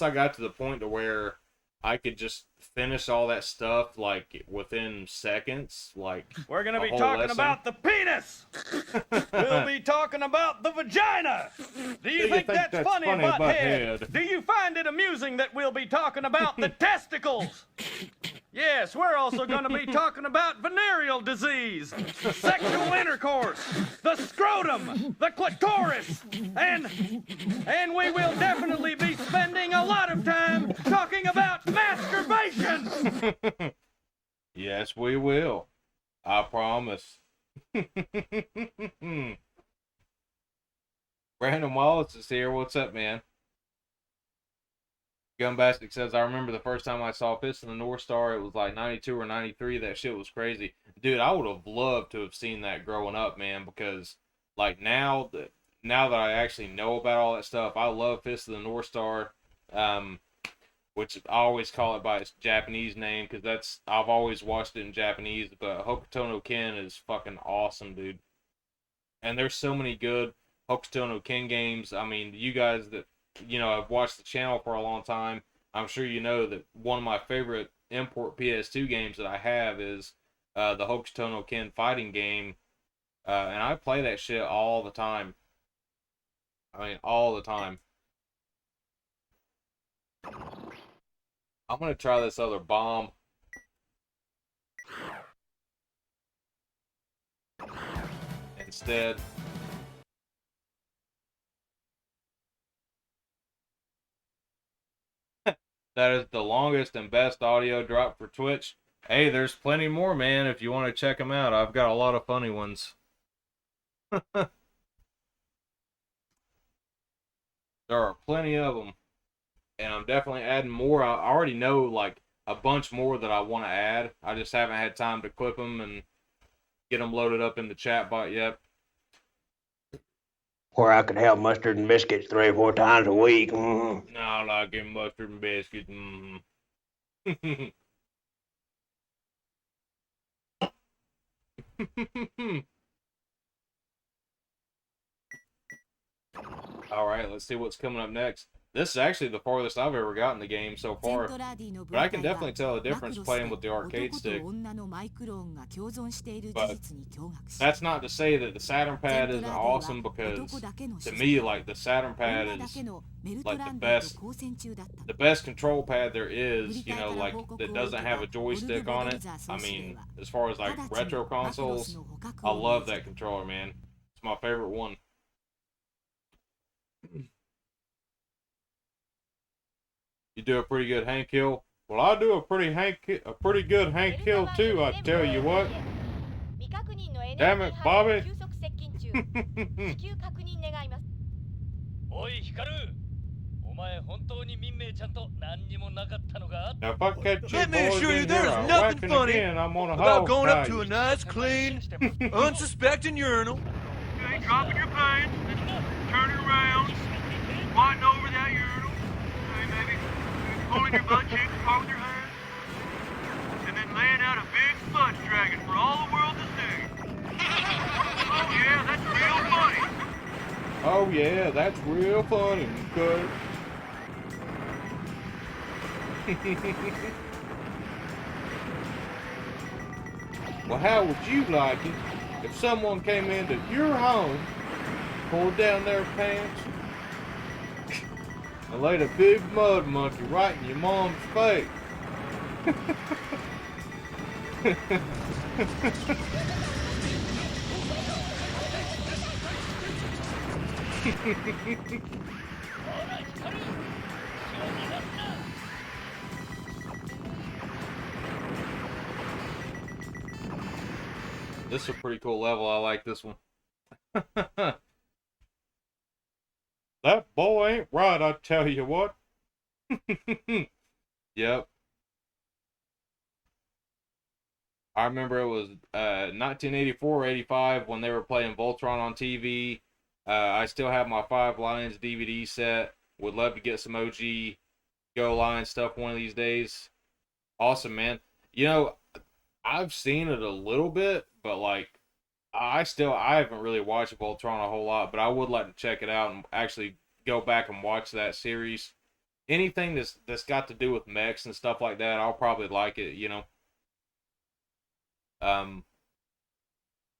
I got to the point to where I could just finish all that stuff like within seconds, like we're gonna be talking about the penis. We'll be talking about the vagina. Do you think that's funny, butthead? Do you find it amusing that we'll be talking about the testicles? Yes, we're also going to be talking about venereal disease, sexual intercourse, the scrotum, the clitoris, and we will definitely be spending a lot of time talking about masturbation. Yes, we will. I promise. Brandon Wallace is here. What's up, man? Gumbastic says, I remember the first time I saw Fist of the North Star, it was like 92 or 93. That shit was crazy. Dude, I would have loved to have seen that growing up, man, because like now that I actually know about all that stuff, I love Fist of the North Star, which I always call it by its Japanese name because I've always watched it in Japanese, but Hokuto no Ken is fucking awesome, dude. And there's so many good Hokuto no Ken games. I mean, you guys that I've watched the channel for a long time, I'm sure you know that one of my favorite import PS2 games that I have is the Hokuto no Ken fighting game, and I play that shit all the time. I mean, all the time. I'm gonna try this other bomb. Instead. That is the longest and best audio drop for Twitch. Hey, there's plenty more, man, if you want to check them out. I've got a lot of funny ones. There are plenty of them. And I'm definitely adding more. I already know, like, a bunch more that I want to add. I just haven't had time to clip them and get them loaded up in the chat bot yet. Where I could have mustard and biscuits 3 or 4 times a week. Mm-hmm. No, I like it mustard and biscuits. Mm-hmm. All right, let's see what's coming up next. This is actually the farthest I've ever gotten the game so far, but I can definitely tell the difference playing with the arcade stick. But that's not to say that the Saturn pad isn't awesome, because to me, like, the Saturn pad is like the best control pad there is, like, that doesn't have a joystick on it. I mean, as far as like retro consoles, I love that controller, man. It's my favorite one. You do a pretty good hand kill. Well, I do a pretty good Hank Hill too, I tell you what. 未確認のエネル Damn ギー it, 範囲 Bobby. が急速接近中至急確認願いますおいヒカル、お前本当に民名ちゃんと何にもなかったのか？ Now, if I catch you Let me boys assure you, in there's here nothing whacking funny again, I'm gonna about hog going up tie to you. a nice, clean, unsuspecting urinal. Okay, dropping your pants, then turning around, squatting over that urinal. Okay, maybe pulling your butt cheeks apart with your hands. And then laying out a big fudge dragon for all the world to see. Oh yeah, that's real funny. Oh yeah, that's real funny, okay? Well, how would you like it if someone came into your home, pulled down their pants, and laid a big mud monkey right in your mom's face? This is a pretty cool level. I like this one. That boy ain't right, I tell you what. Yep. I remember it was 1984 85 when they were playing Voltron on TV. I still have my 5 Lions DVD set. Would love to get some OG Go Lions stuff one of these days. Awesome, man. You know, I've seen it a little bit, but like, I haven't really watched Voltron a whole lot, but I would like to check it out and actually go back and watch that series. Anything that's got to do with mechs and stuff like that, I'll probably like it, you know.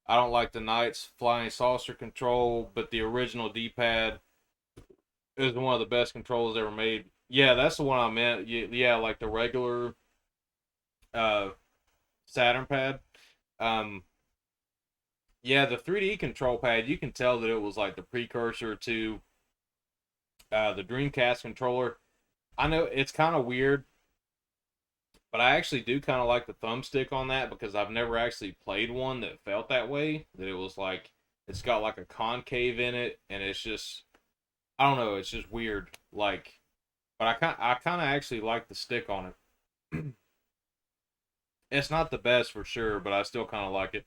I don't like the Knights flying saucer control, but the original D-pad is one of the best controls ever made. Yeah, that's the one I meant. Yeah, like the regular Saturn pad. Yeah, the 3D control pad, you can tell that it was like the precursor to the Dreamcast controller. I know it's kind of weird, but I actually do kind of like the thumbstick on that because I've never actually played one that felt that way. That it was like, it's got like a concave in it, and it's just, I don't know, it's just weird. Like, but I kind of actually like the stick on it. It's not the best for sure, but I still kind of like it.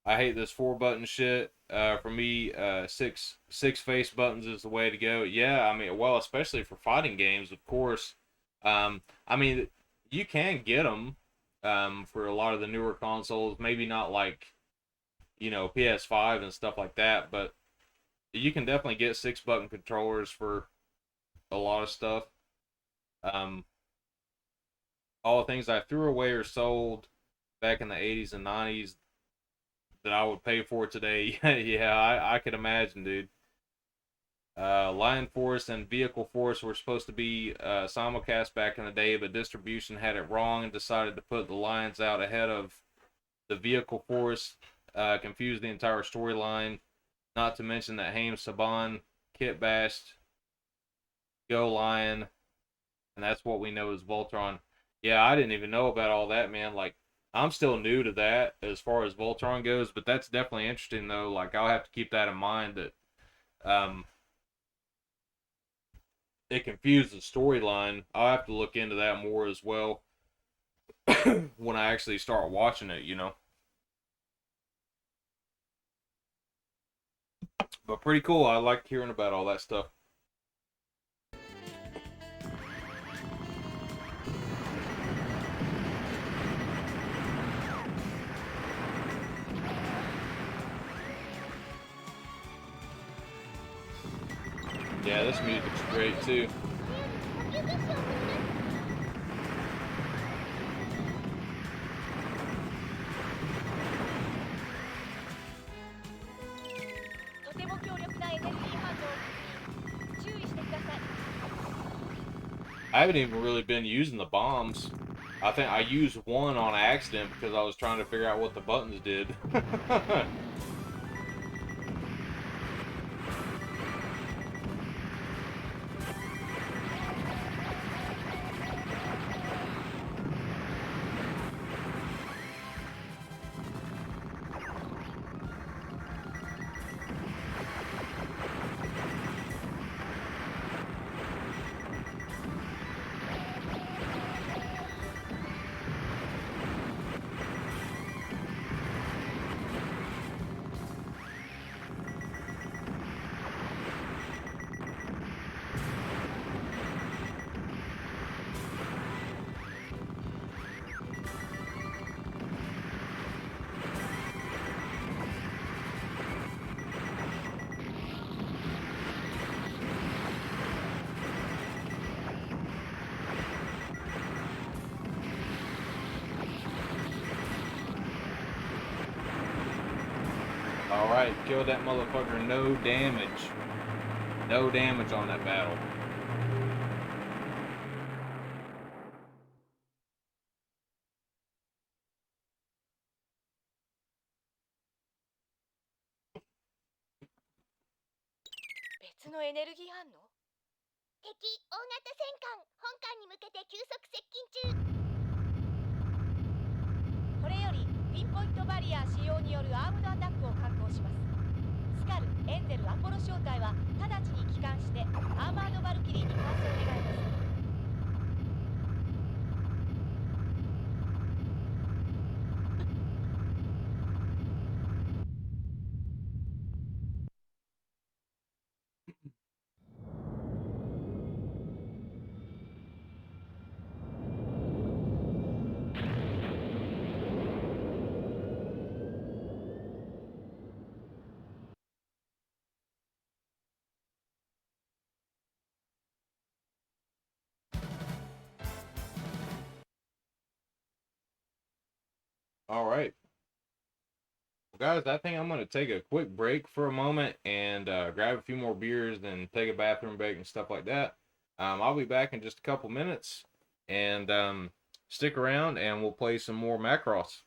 I hate this 4-button shit. For me, six face buttons is the way to go. Yeah, I mean, well, especially for fighting games, of course. I mean, you can get them for a lot of the newer consoles. Maybe not like, you know, PS5 and stuff like that, but you can definitely get 6-button controllers for a lot of stuff. All the things I threw away or sold back in the 80s and 90s that I would pay for today. Yeah, I could imagine, dude. Lion Force and Vehicle Force were supposed to be simulcast back in the day, but distribution had it wrong and decided to put the Lions out ahead of the Vehicle Force. Confused the entire storyline. Not to mention that Haim Saban kit bashed Go Lion, and that's what we know as Voltron. Yeah, I didn't even know about all that, man. Like, I'm still new to that as far as Voltron goes, but that's definitely interesting, though. Like, I'll have to keep that in mind that it confused the storyline. I'll have to look into that more as well when I actually start watching it, you know. But pretty cool. I like hearing about all that stuff. Yeah, this music's great too. I haven't even really been using the bombs. I think I used one on accident because I was trying to figure out what the buttons did. Alright, killed that motherfucker. No damage. No damage on that battle.別のエネルギー反応。敵大型戦艦本艦に向けて急速接近中。これよりピンポイントバリア使用によるアームドアタックを敢行します。スカル、エンゼル、アポロ小隊は直ちに帰還してアーマードバルキリーに搬送願います。Alright. Guys, I think I'm going to take a quick break for a moment and grab a few more beers and take a bathroom break and stuff like that. I'll be back in just a couple minutes, and stick around and we'll play some more Macross.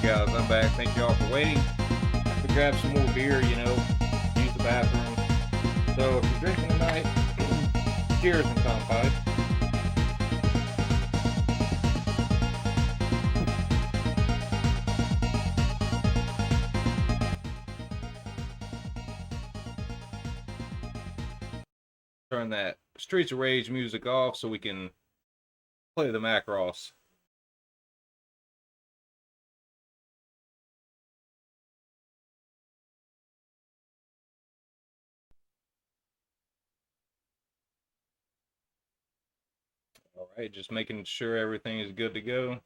guys, I'm back. Thank y'all for waiting. To grab some more beer, you know, use the bathroom. So if you're drinking tonight, cheers and kanpai. Turn that Streets of Rage music off so we can play the Macross. All right, just making sure everything is good to go.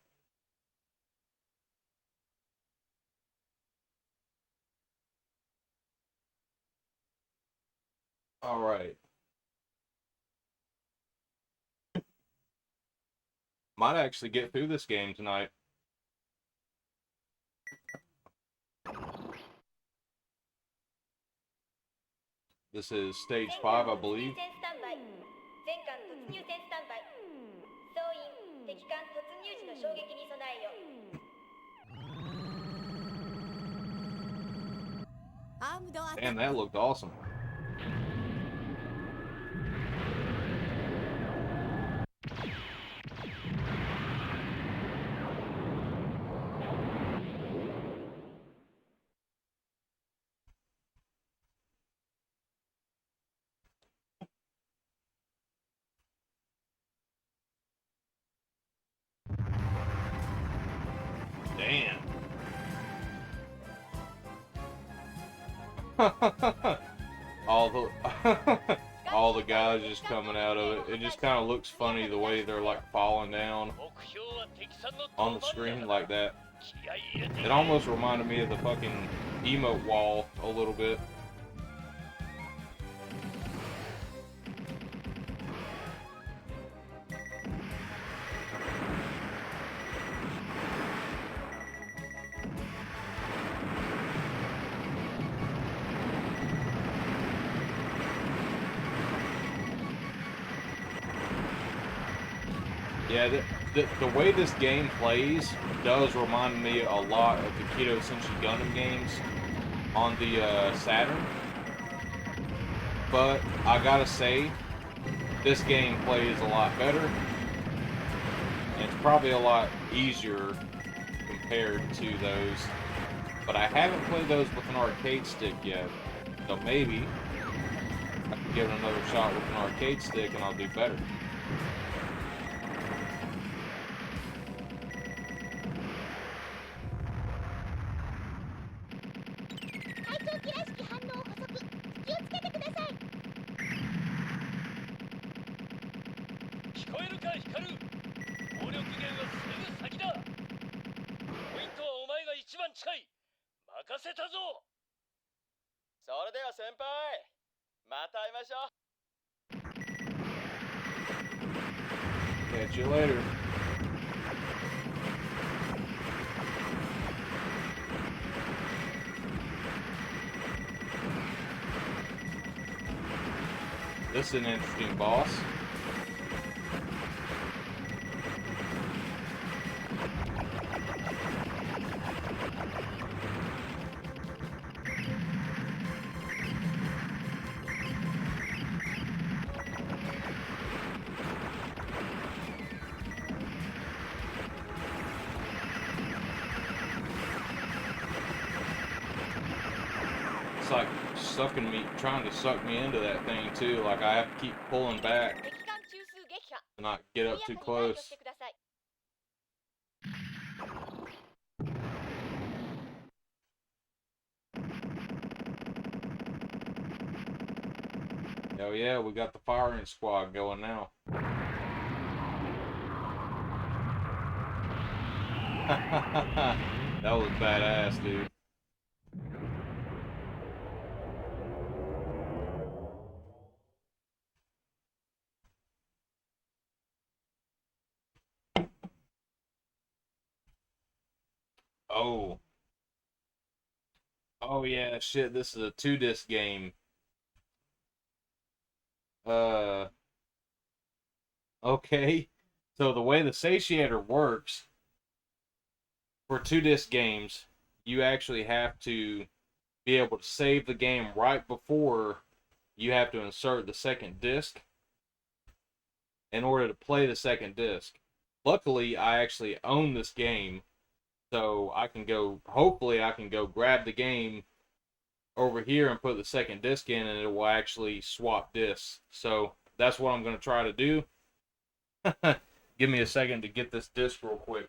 All right. Might actually get through this game tonight. This is stage 5, I believe. 全艦突入戦スタンバイ。総員、敵艦突入時の衝撃に備えよ。Damn, that looked awesome. Damn. all the guys just coming out of it. It just kind of looks funny the way they're like falling down on the screen like that. It almost reminded me of the fucking emote wall a little bit. Yeah, the way this game plays does remind me a lot of the Keto Senshi Gundam games on the Saturn. But I gotta say, this game plays a lot better. And it's probably a lot easier compared to those. But I haven't played those with an arcade stick yet. So maybe I can give it another shot with an arcade stick and I'll do better. Catch you later. This is an interesting boss. It's like sucking me, trying to suck me into that thing too. Like I have to keep pulling back to not get up too close. Oh yeah, we got the firing squad going now. That was badass, dude. Oh. Oh yeah, shit, this is a 2-disc game. Okay. So the way the satiator works for 2-disc games, you actually have to be able to save the game right before you have to insert the second disc in order to play the second disc. Luckily, I actually own this game, so I can go, hopefully I can go grab the game over here and put the second disc in, and it will actually swap discs. So that's what I'm going to try to do. Give me a second to get this disc real quick.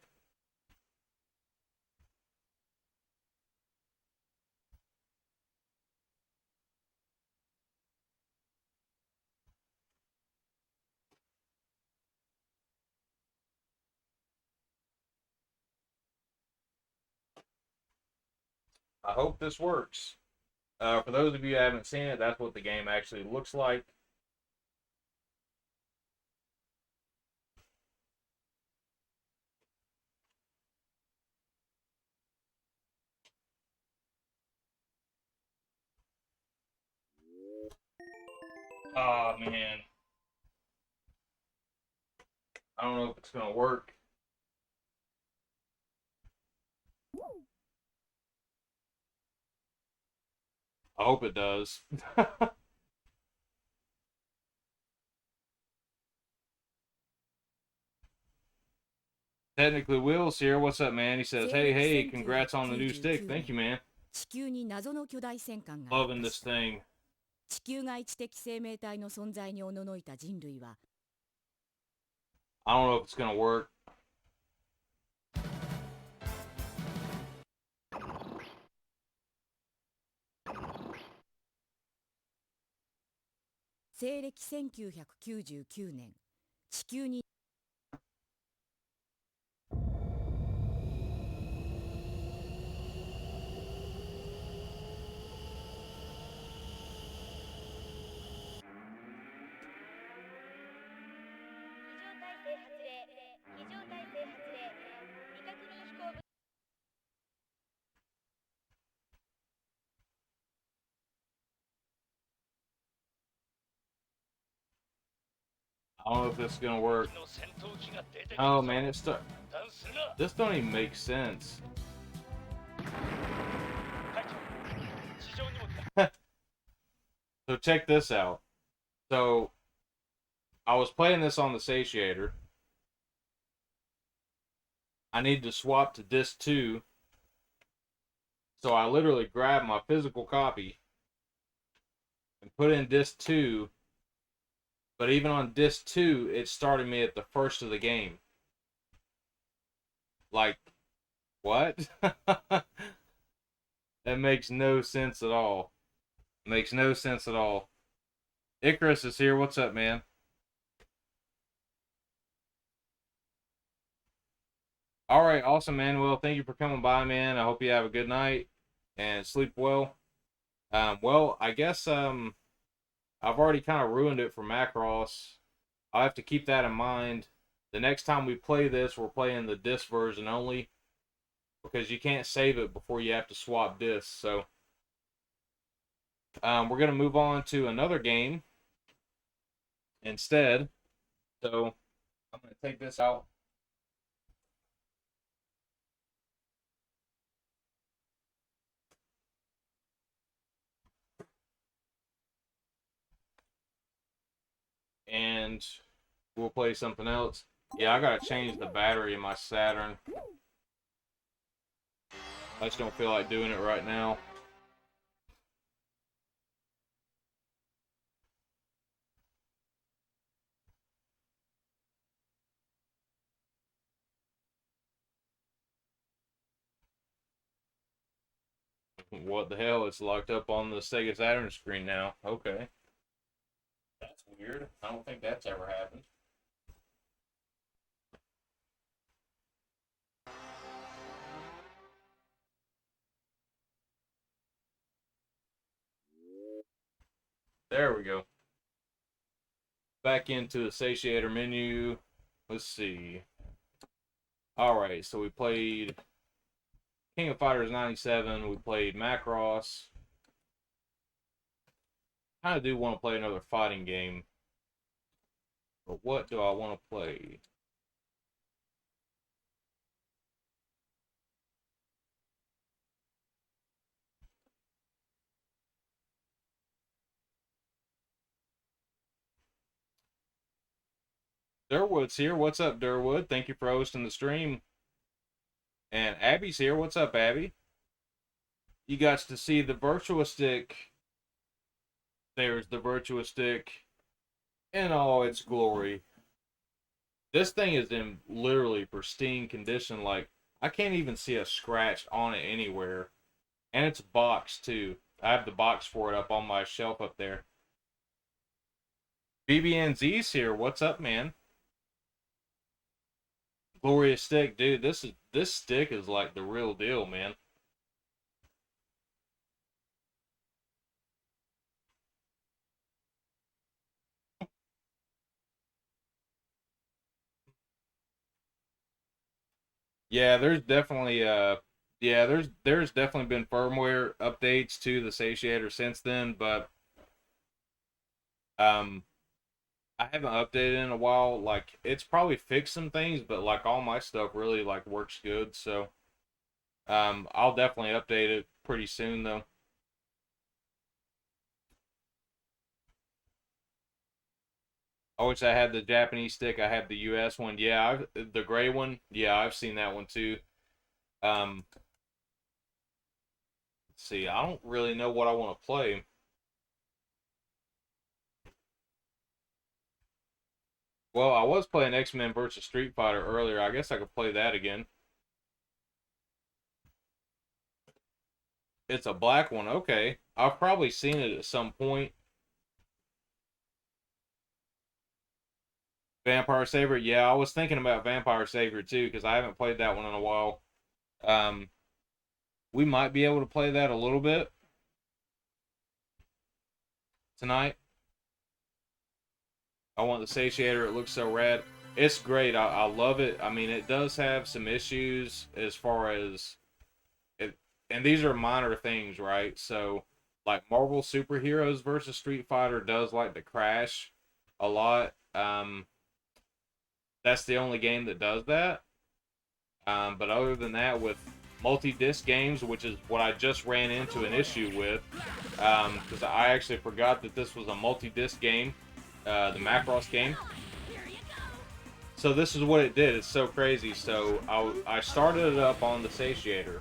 I hope this works. For those of you who haven't seen it, that's what the game actually looks like. Oh man, I don't know if it's gonna work. I hope it does. Technically, Will's here. What's up, man? He says, hey, congrats on the new stick. Thank you, man. 地球に謎の巨大戦艦が Loving this thing. 地球外知的生命体の存在におののいた人類は I don't know if it's gonna work. 西暦1999年地球に I don't know if this is gonna work. Oh man, it's stuck. This don't even make sense. So check this out. So I was playing this on the satiator. I need to swap to disc 2. So I literally grabbed my physical copy and put in disc 2. But even on disc 2, it started me at the first of the game. Like, what? That makes no sense at all. Makes no sense at all. Icarus is here. What's up, man? All right, awesome, man. Well, thank you for coming by, man. I hope you have a good night and sleep well. Well, I guess I've already kind of ruined it for Macross. I'll have to keep that in mind. The next time we play this, we're playing the disc version only, because you can't save it before you have to swap discs. So we're going to move on to another game instead. So I'm going to take this out. And we'll play something else. Yeah, I gotta change the battery in my Saturn. I just don't feel like doing it right now. What the hell? It's locked up on the Sega Saturn screen now. Okay. That's weird. I don't think that's ever happened. There we go. Back into the satiator menu. Let's see. Alright, so we played King of Fighters 97. We played Macross. I do want to play another fighting game. But what do I want to play? Durwood's here. What's up, Durwood? Thank you for hosting the stream. And Abby's here. What's up, Abby? You got to see the Virtua Stick. There's the Virtua Stick in all its glory. This thing is in literally pristine condition. Like, I can't even see a scratch on it anywhere. And it's boxed, too. I have the box for it up on my shelf up there. BBNZ's here. What's up, man? Glorious Stick, dude. This stick is like the real deal, man. Yeah, there's definitely there's definitely been firmware updates to the satiator since then, but I haven't updated in a while. Like, it's probably fixed some things, but like all my stuff really like works good, so I'll definitely update it pretty soon though. I wish I had the Japanese stick. I have the US one. Yeah, the gray one. Yeah, I've seen that one too. Let's see, I don't really know what I want to play. Well, I was playing X-Men versus Street Fighter earlier. I guess I could play that again. It's a black one. Okay. I've probably seen it at some point. Vampire Savior. Yeah, I was thinking about Vampire Savior too, because I haven't played that one in a while. We might be able to play that a little bit tonight. I want the satiator. It looks so rad. It's great. I love it. I mean, it does have some issues as far as it, and these are minor things, right? So, like Marvel Superheroes versus Street Fighter does like to crash a lot. That's the only game that does that. But other than that, with multi-disc games, which is what I just ran into an issue with, because I actually forgot that this was a multi-disc game, the Macross game. So this is what it did. It's so crazy. So I started it up on the satiator.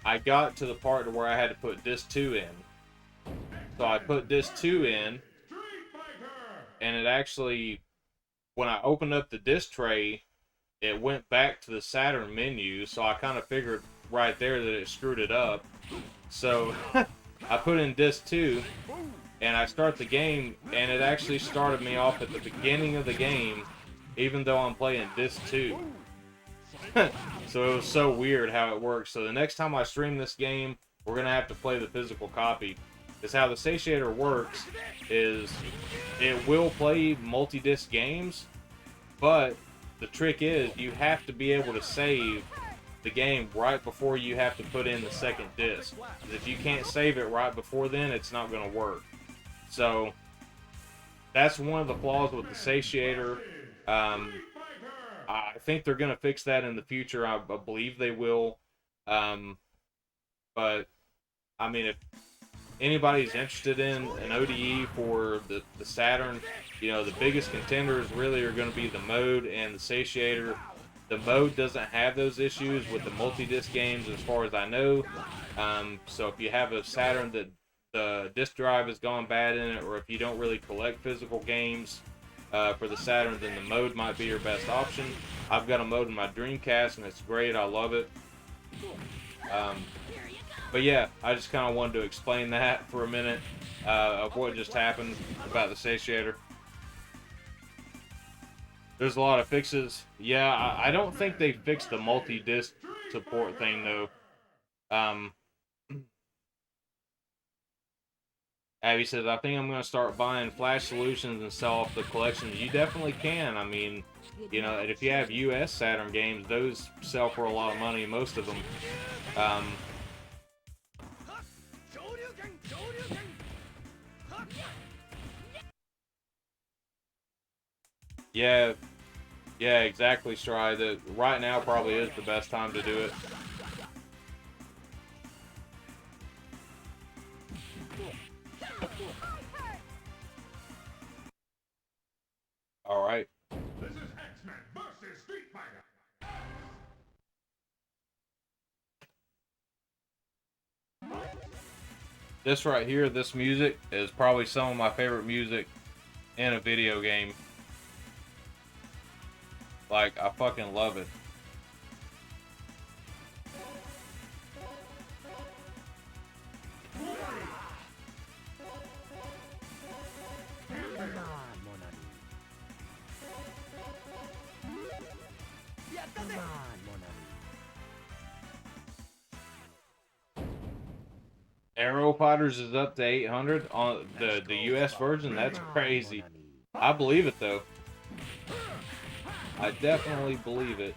I got to the part where I had to put disc 2 in. So I put disc 2 in, and it actually, when I opened up the disc tray, it went back to the Saturn menu, so I kind of figured right there that it screwed it up. So I put in disc 2, and I start the game, and it actually started me off at the beginning of the game, even though I'm playing disc 2. So it was so weird how it works. So the next time I stream this game, we're going to have to play the physical copy. Because how the satiator works is it will play multi-disc games, but the trick is you have to be able to save the game right before you have to put in the second disc. If you can't save it right before then, it's not going to work. So that's one of the flaws with the satiator. I think they're going to fix that in the future. I believe they will. But I mean, if anybody's interested in an ODE for the Saturn, you know, the biggest contenders really are going to be the mode and the satiator. The mode doesn't have those issues with the multi-disc games as far as I know. So if you have a Saturn that the disc drive has gone bad in it, or if you don't really collect physical games for the Saturn, then the mode might be your best option. I've got a mode in my Dreamcast and it's great. I love it. But yeah, I just kind of wanted to explain that for a minute of what just happened about the satiator. There's a lot of fixes. Yeah, I don't think they fixed the multi-disc support thing though. Abby says, I think I'm going to start buying Flash Solutions and sell off the collections. You definitely can. I mean, you know, if you have US Saturn games, those sell for a lot of money, most of them. Yeah, exactly, Stry. That right now probably is the best time to do it. All right. This right here, this music, is probably some of my favorite music in a video game. Like, I fucking love it. Aero Fighters is up to 800 on the US version. That's crazy. I believe it though. I definitely believe it.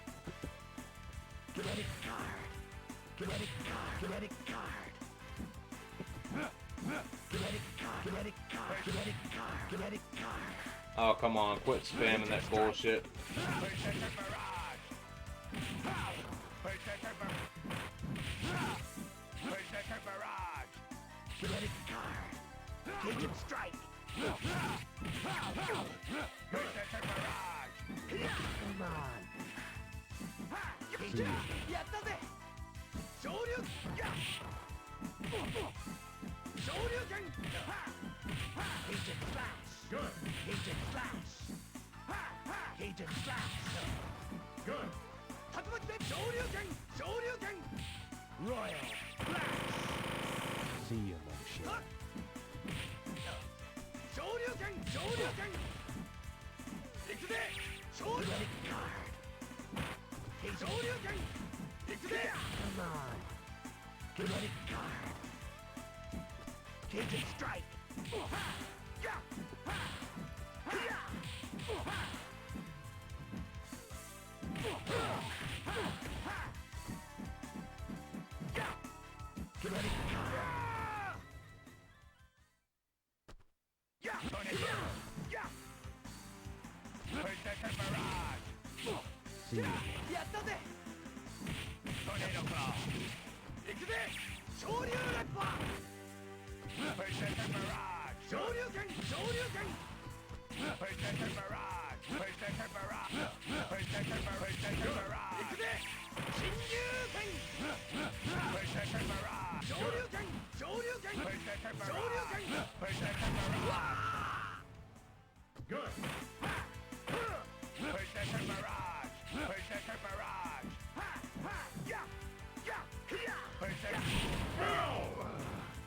Oh, come on, quit spamming that bullshit.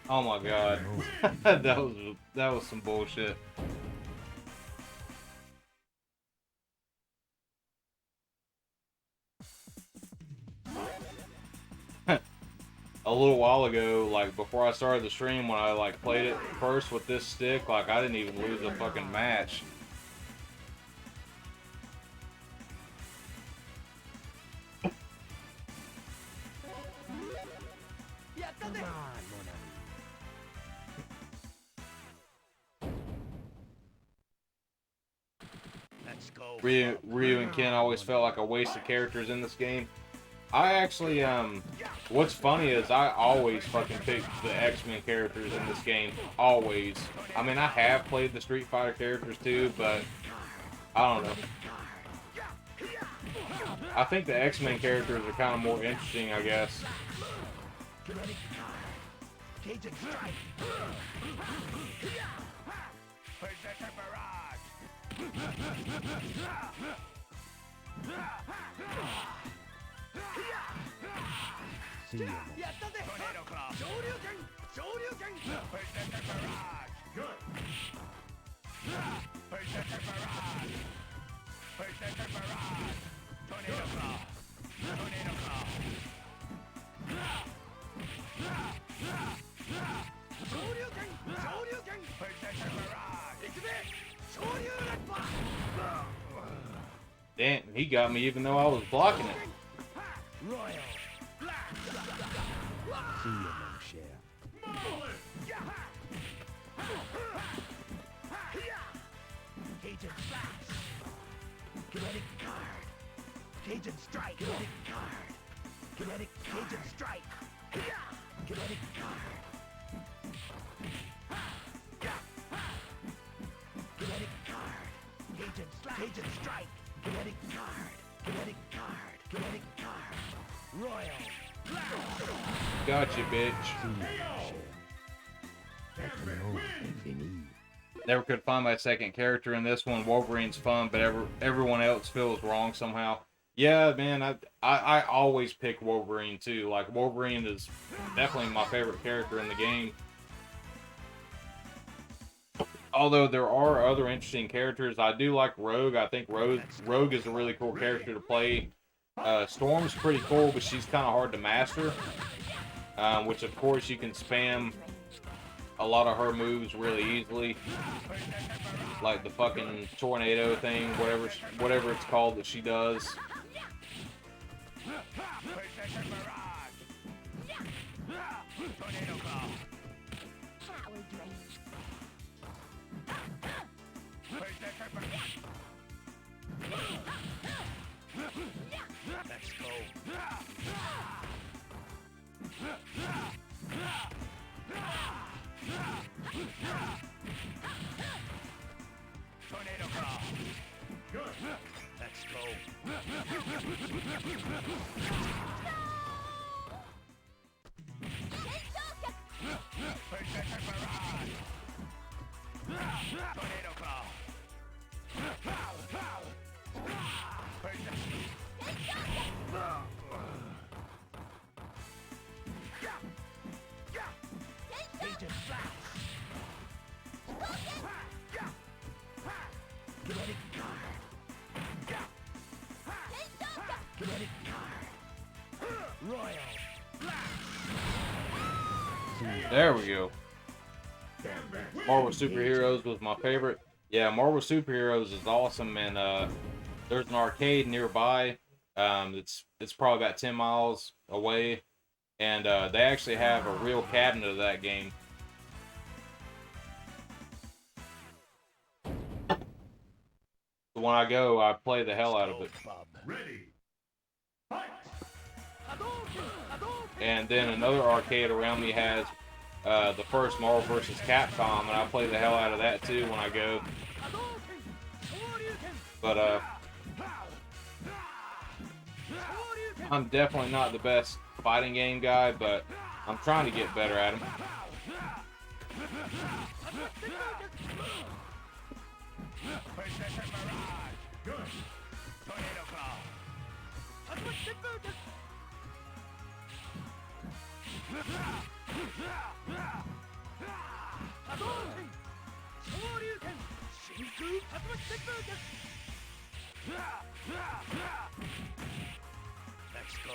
Oh my god. that was some bullshit. A little while ago, like before I started the stream, when I like played it first with this stick, like I didn't even lose a fucking match. Ryu and Ken always felt like a waste of characters in this game. I actually, what's funny is I always fucking pick the X-Men characters in this game. Always. I mean, I have played the Street Fighter characters too, but I don't know. I think the X-Men characters are kind of more interesting, I guess. Damn, he got me even though I was blocking it. Cajun strike. Kinetic card. Kinetic Cajun strike. Kinetic card. Kinetic card. Cajun slash. Cajun strike. Kinetic card. Kinetic card. Kinetic card. Royal. Gotcha, bitch. Never could find my second character in this one. Wolverine's fun, but everyone else feels wrong somehow. Yeah, man, I always pick Wolverine too. Like, Wolverine is definitely my favorite character in the game. Although there are other interesting characters, I do like Rogue. I think Rogue is a really cool character to play. Storm's pretty cool, but she's kind of hard to master. Which, of course, you can spam a lot of her moves really easily. Like the fucking tornado thing, whatever it's called that she does. Let's go. Tornado claw. Good. Let's go. Berserker barrage. Tornado claw. Agent Flash. Kinetic card. Kinetic card. Royal Flash. There we go. Marvel Superheroes was my favorite. Yeah, Marvel Superheroes is awesome, and there's an arcade nearby. It's probably about 10 miles away, and they actually have a real cabinet of that game. So when I go, I play the hell out of it. Ready. And then another arcade around me has the first Marvel vs. Capcom, and I play the hell out of that too when I go. But I'm definitely not the best fighting game guy, but I'm trying to get better at them. Let's go.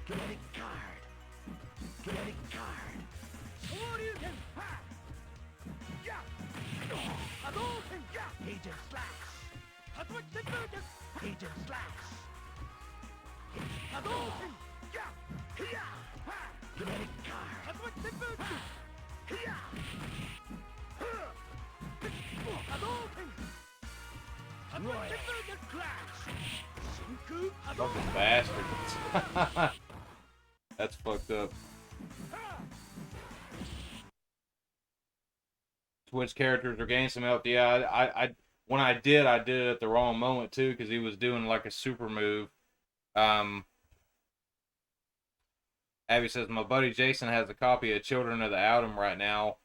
Kinetic card. Kinetic card. Agent Slash. Agent Slash. Kinetic card. Royal Clash. Fucking bastards. That's fucked up. Switch characters or gain some health. Yeah, I when I did it at the wrong moment too, because he was doing like a super move. Abby says, my buddy Jason has a copy of Children of the Atom right now.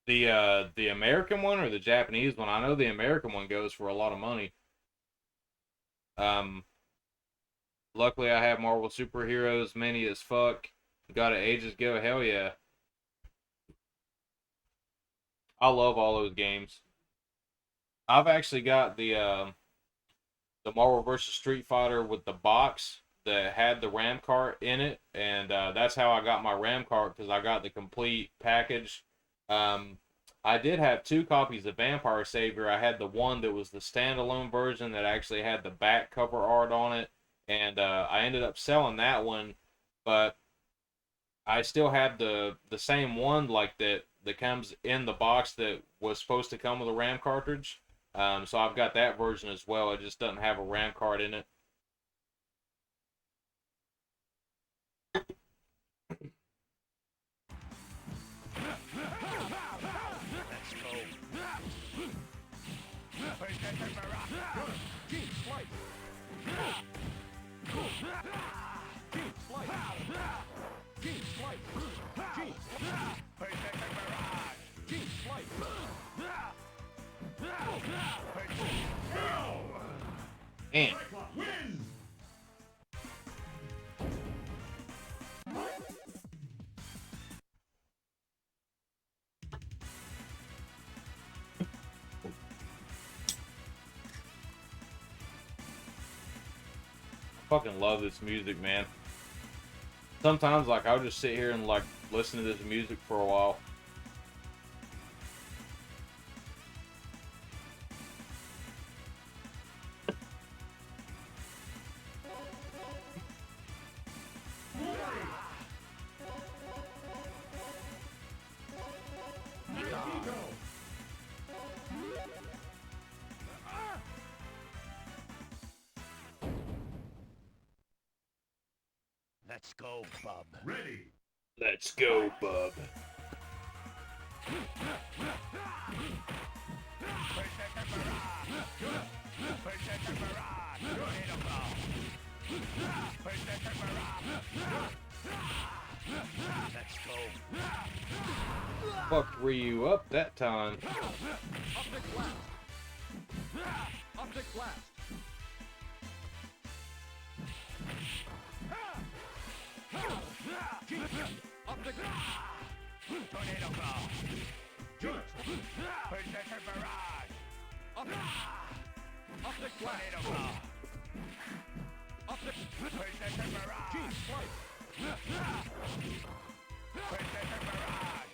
The American one or the Japanese one? I know the American one goes for a lot of money. Luckily I have Marvel Superheroes, many as fuck. Got it ages ago, hell yeah. I love all those games. I've actually got the Marvel vs. Street Fighter with the box that had the RAM cart in it, and that's how I got my RAM cart, because I got the complete package. I did have 2 copies of Vampire Savior. I had the one that was the standalone version that actually had the back cover art on it, and I ended up selling that one, but I still have the same one like that comes in the box that was supposed to come with a RAM cartridge. So I've got that version as well. It just doesn't have a RAM card in it. Gene Slice. Gene Slice. Gene Slice. Berserker Barrage. Gene Slice. Damn. Wins! Fucking love this music, man. Sometimes, like, I'll just sit here and, like, listen to this music for a while. Let's go, bub. Ready. Let's go, bub. Let's go. Fucked Ryu up that time. Optic Blast. Optic Blast. Optic Tornado Claw. Berserker Barrage. Optic Blast. Tornado Claw. Optic Berserker Barrage. Gene Slice. Berserker Barrage.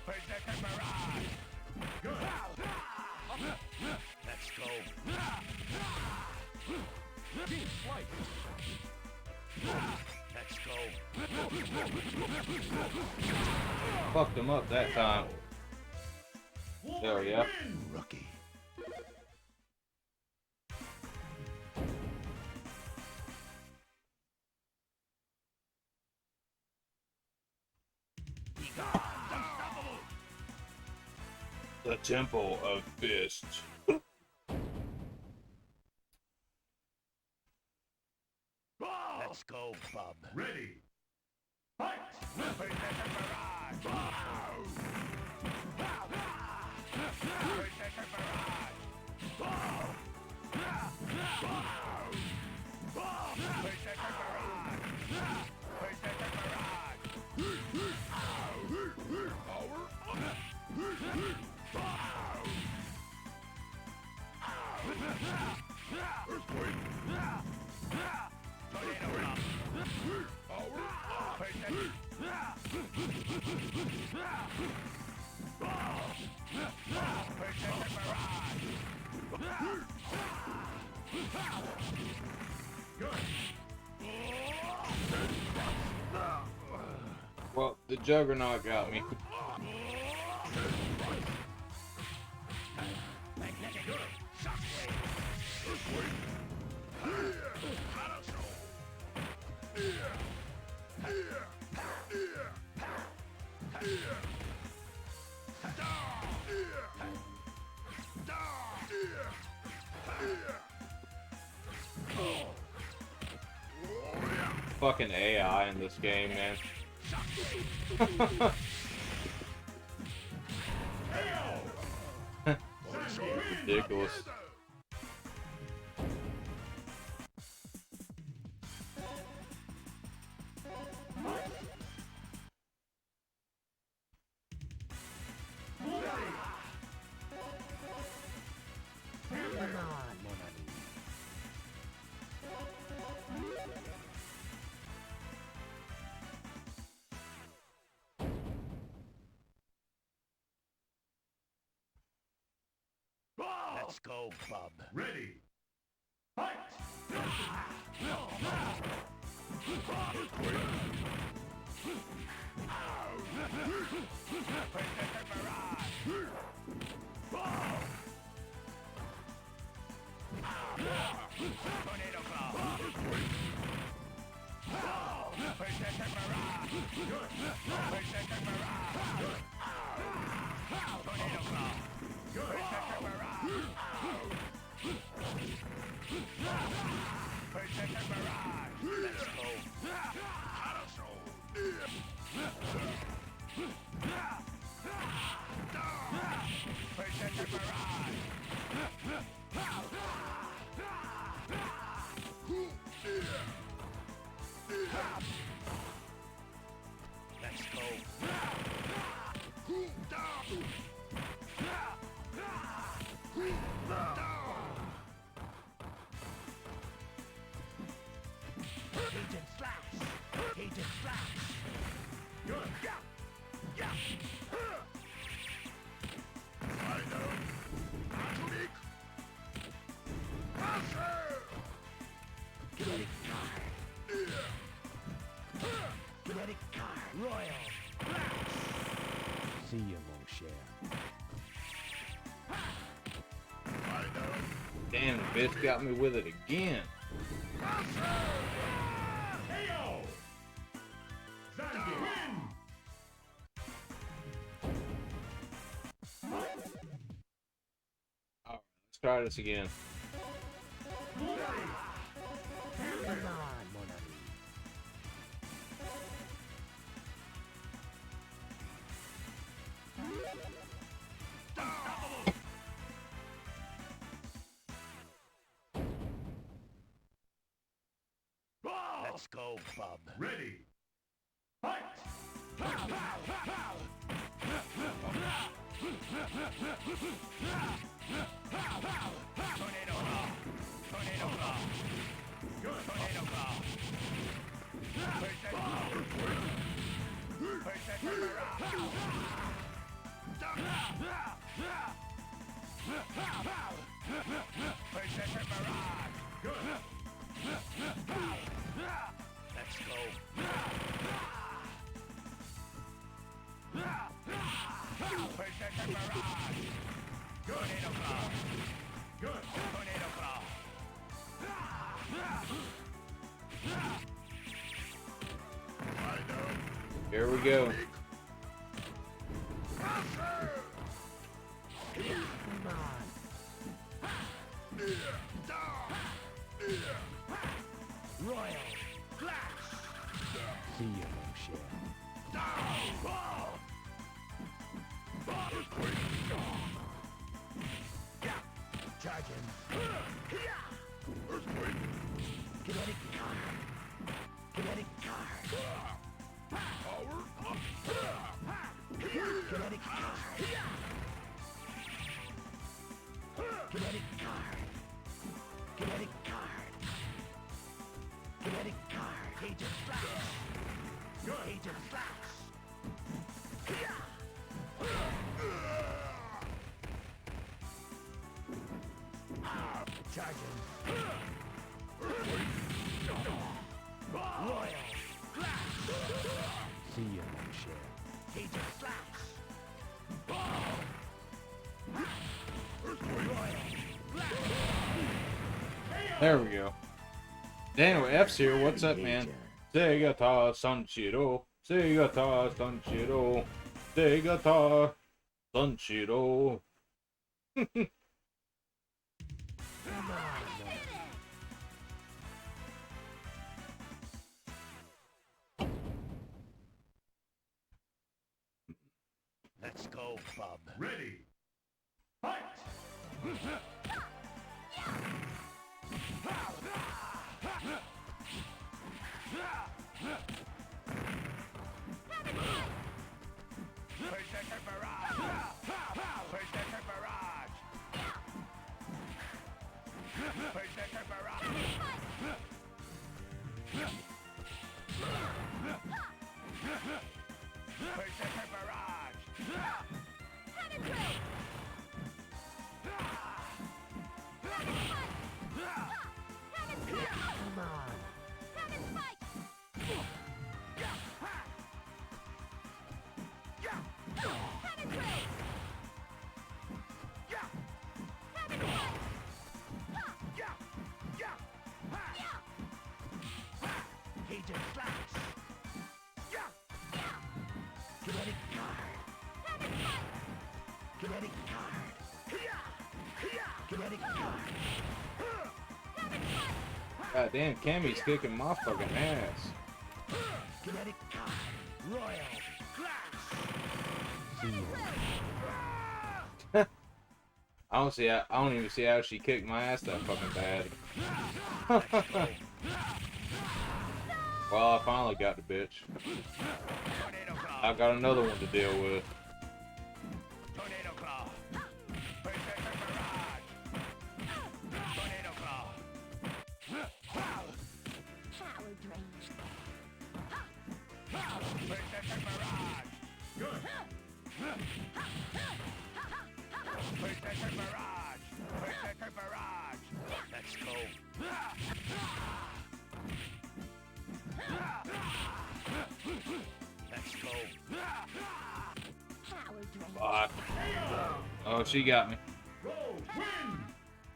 Berserker Barrage. Let's go. Gene Slice. Let's go. Fucked him up that time. There we go. Rookie. The Temple of Fists. Let's go, bub. Ready. Fight! Berserker Barrage. Berserker Barrage. Berserker Barrage. Berserker Barrage. Earthquake. Tornado Claw. Berserker. Berserker Barrage. Well, the Juggernaut got me. Magnetic. Shockwave. Earthquake. Fucking AI in this game, man. Ridiculous. Let's go, bub. Ready. Fight! Tornado Claw. Berserker Barrage. Berserker Barrage. Tornado Claw. Berserker Barrage. Agent Slash! Agent Slash! Good! Yeah! Yeah! I know! Atomic! Master! Kinetic card! Kinetic card! Royal! Flash! See you, mon cher. I know! Damn, the bitch got me with it again. KO! Zangief win! Alright, let's try this again. Come on, mon ami. Let's go, bub. Ready. Fight! Pow, pow, pow! Tornado claw! Tornado claw! Good. Tornado claw! Perfect barrage! Perfect barrage! Good. Let's go. Perfect barrage. Good. Tornado claw. Good. Tornado claw. Here we go. Come on. Royal Flash! See you, mon cher. Charging. Kinetic card. Kinetic card. Power up. Kinetic card. Kinetic card. Kinetic card. Kinetic card. Agent Flash. Good. Agent Flash. Charging. Royal Flash. See you, mon cher. Agent Flash. Royal Flash. There we go. Anyway, F's here. What's up, man? Sega ta Sanshiro. Sega ta Sanshiro. Sega ta Sanshiro. Let's go, bub. Ready. Fight! Protector barrage! Protector barrage! Protector barrage! Protector barrage! Come on! Agent Flash! Kinetic card! Kinetic card! Kinetic card! God damn, Cammy's kicking my fucking ass. Kinetic card. Royal Clash. I don't even see how she kicked my ass that fucking bad. Well, I finally got the bitch. I've got another one to deal with. Tornado Claw. Berserker Barrage. Tornado Claw. Power Drain. Berserker Barrage. Good. Berserker Barrage. Berserker Barrage. Let's go. Let's go. Fuck. Oh, she got me.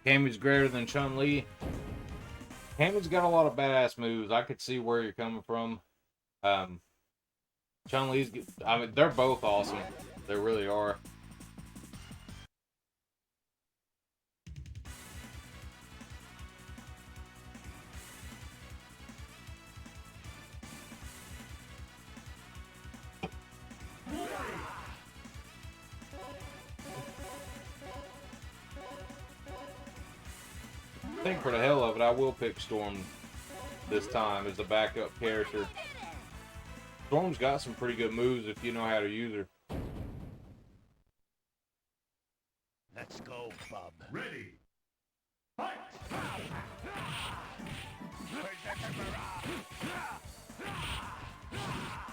Cammy's greater than Chun-Li. Cammy's got a lot of badass moves. I could see where you're coming from. Chun-Li's, I mean, they're both awesome. They really are. I think for the hell of it, I will pick Storm this time as a backup character. Storm's got some pretty good moves if you know how to use her. Let's go, bub. Ready. Fight! Berserker Barrage.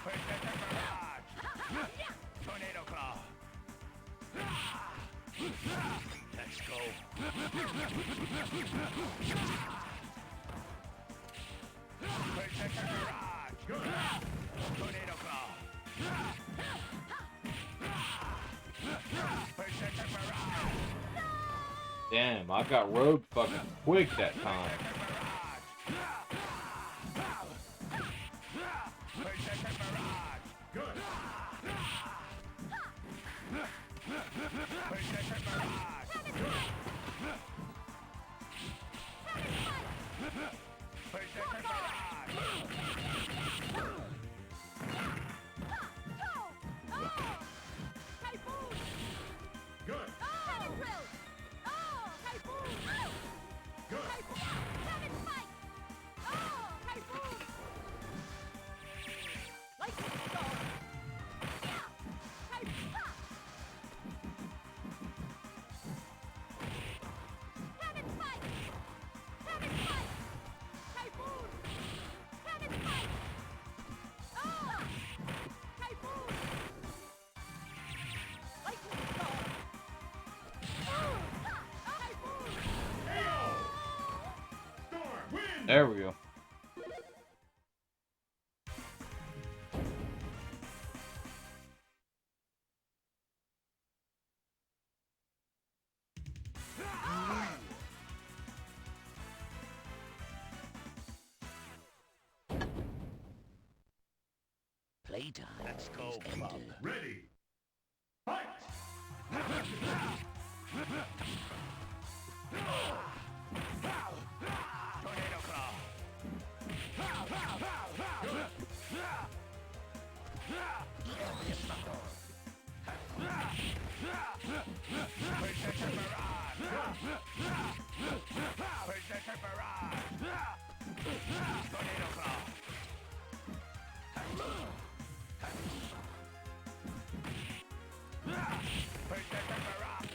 Berserker Barrage. Tornado Claw. Let's go. Berserker Barrage. Good. Tornado Claw. Berserker Barrage. Damn, I got road fucking quick that time. Berserker Barrage. Good. Berserker Barrage. Berserker Barrage. Good. Good. There we go. Playtime. Let's go, bub. Ready. Fight! Tornado Claw. Berserker Barrage. Berserker Barrage. Tornado Claw. Berserker Barrage.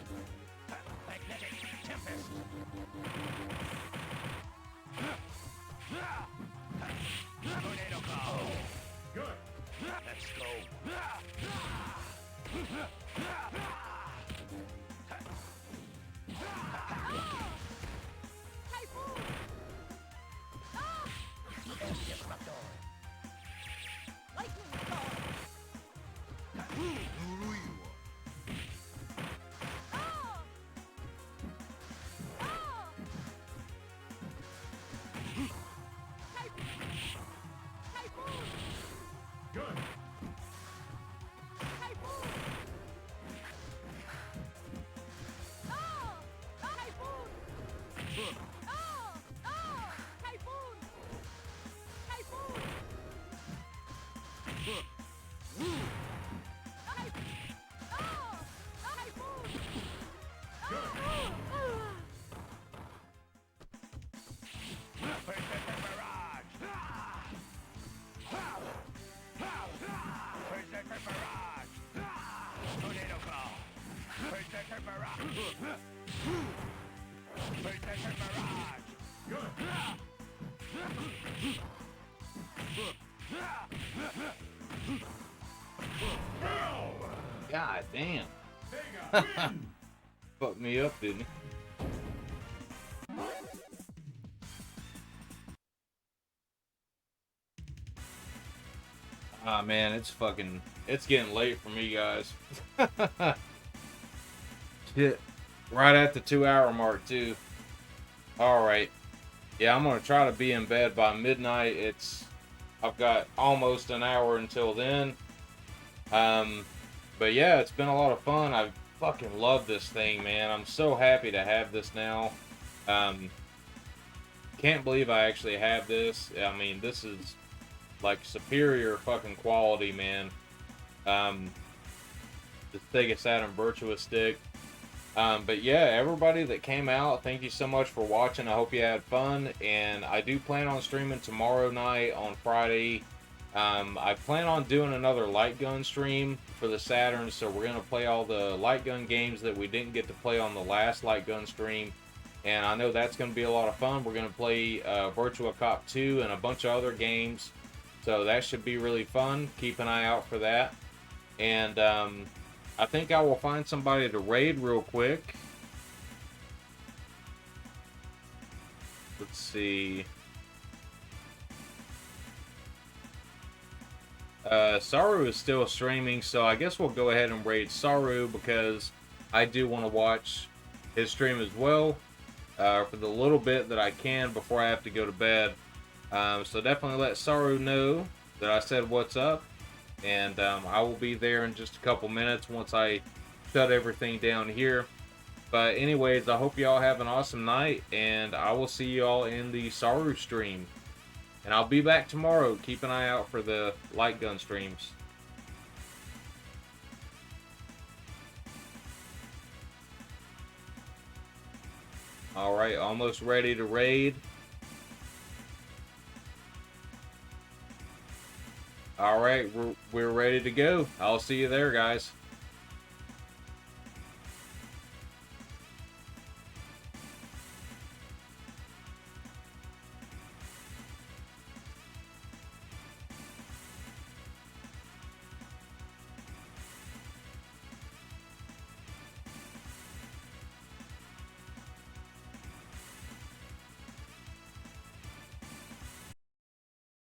Magnetic Tempest. Tornado Claw. Good. Let's go. Good. God damn. Sega win. Fucked me up, didn't he? Ah, man, it's getting late for me, guys. Shit. Right at the 2-hour mark, too. Alright. Yeah, I'm gonna try to be in bed by midnight. I've got almost an hour until then. But yeah, it's been a lot of fun. I fucking love this thing, man. I'm so happy to have this now. Can't believe I actually have this. I mean, this is like superior fucking quality, man. The Sega Saturn Virtua stick. But yeah, everybody that came out, thank you so much for watching. I hope you had fun, and I do plan on streaming tomorrow night on Friday. I plan on doing another light gun stream for the Saturn, so we're gonna play all the light gun games that we didn't get to play on the last light gun stream, and I know that's gonna be a lot of fun. We're gonna play Virtua Cop 2 and a bunch of other games, so that should be really fun. Keep an eye out for that. And I think I will find somebody to raid real quick. Let's see. Saru is still streaming, so I guess we'll go ahead and raid Saru because I do want to watch his stream as well for the little bit that I can before I have to go to bed. So definitely let Saru know that I said what's up. And I will be there in just a couple minutes once I shut everything down here. But anyways, I hope y'all have an awesome night, and I will see y'all in the Saru stream. And I'll be back tomorrow. Keep an eye out for the light gun streams. Alright, almost ready to raid. Alright, we're ready to go. I'll see you there, guys.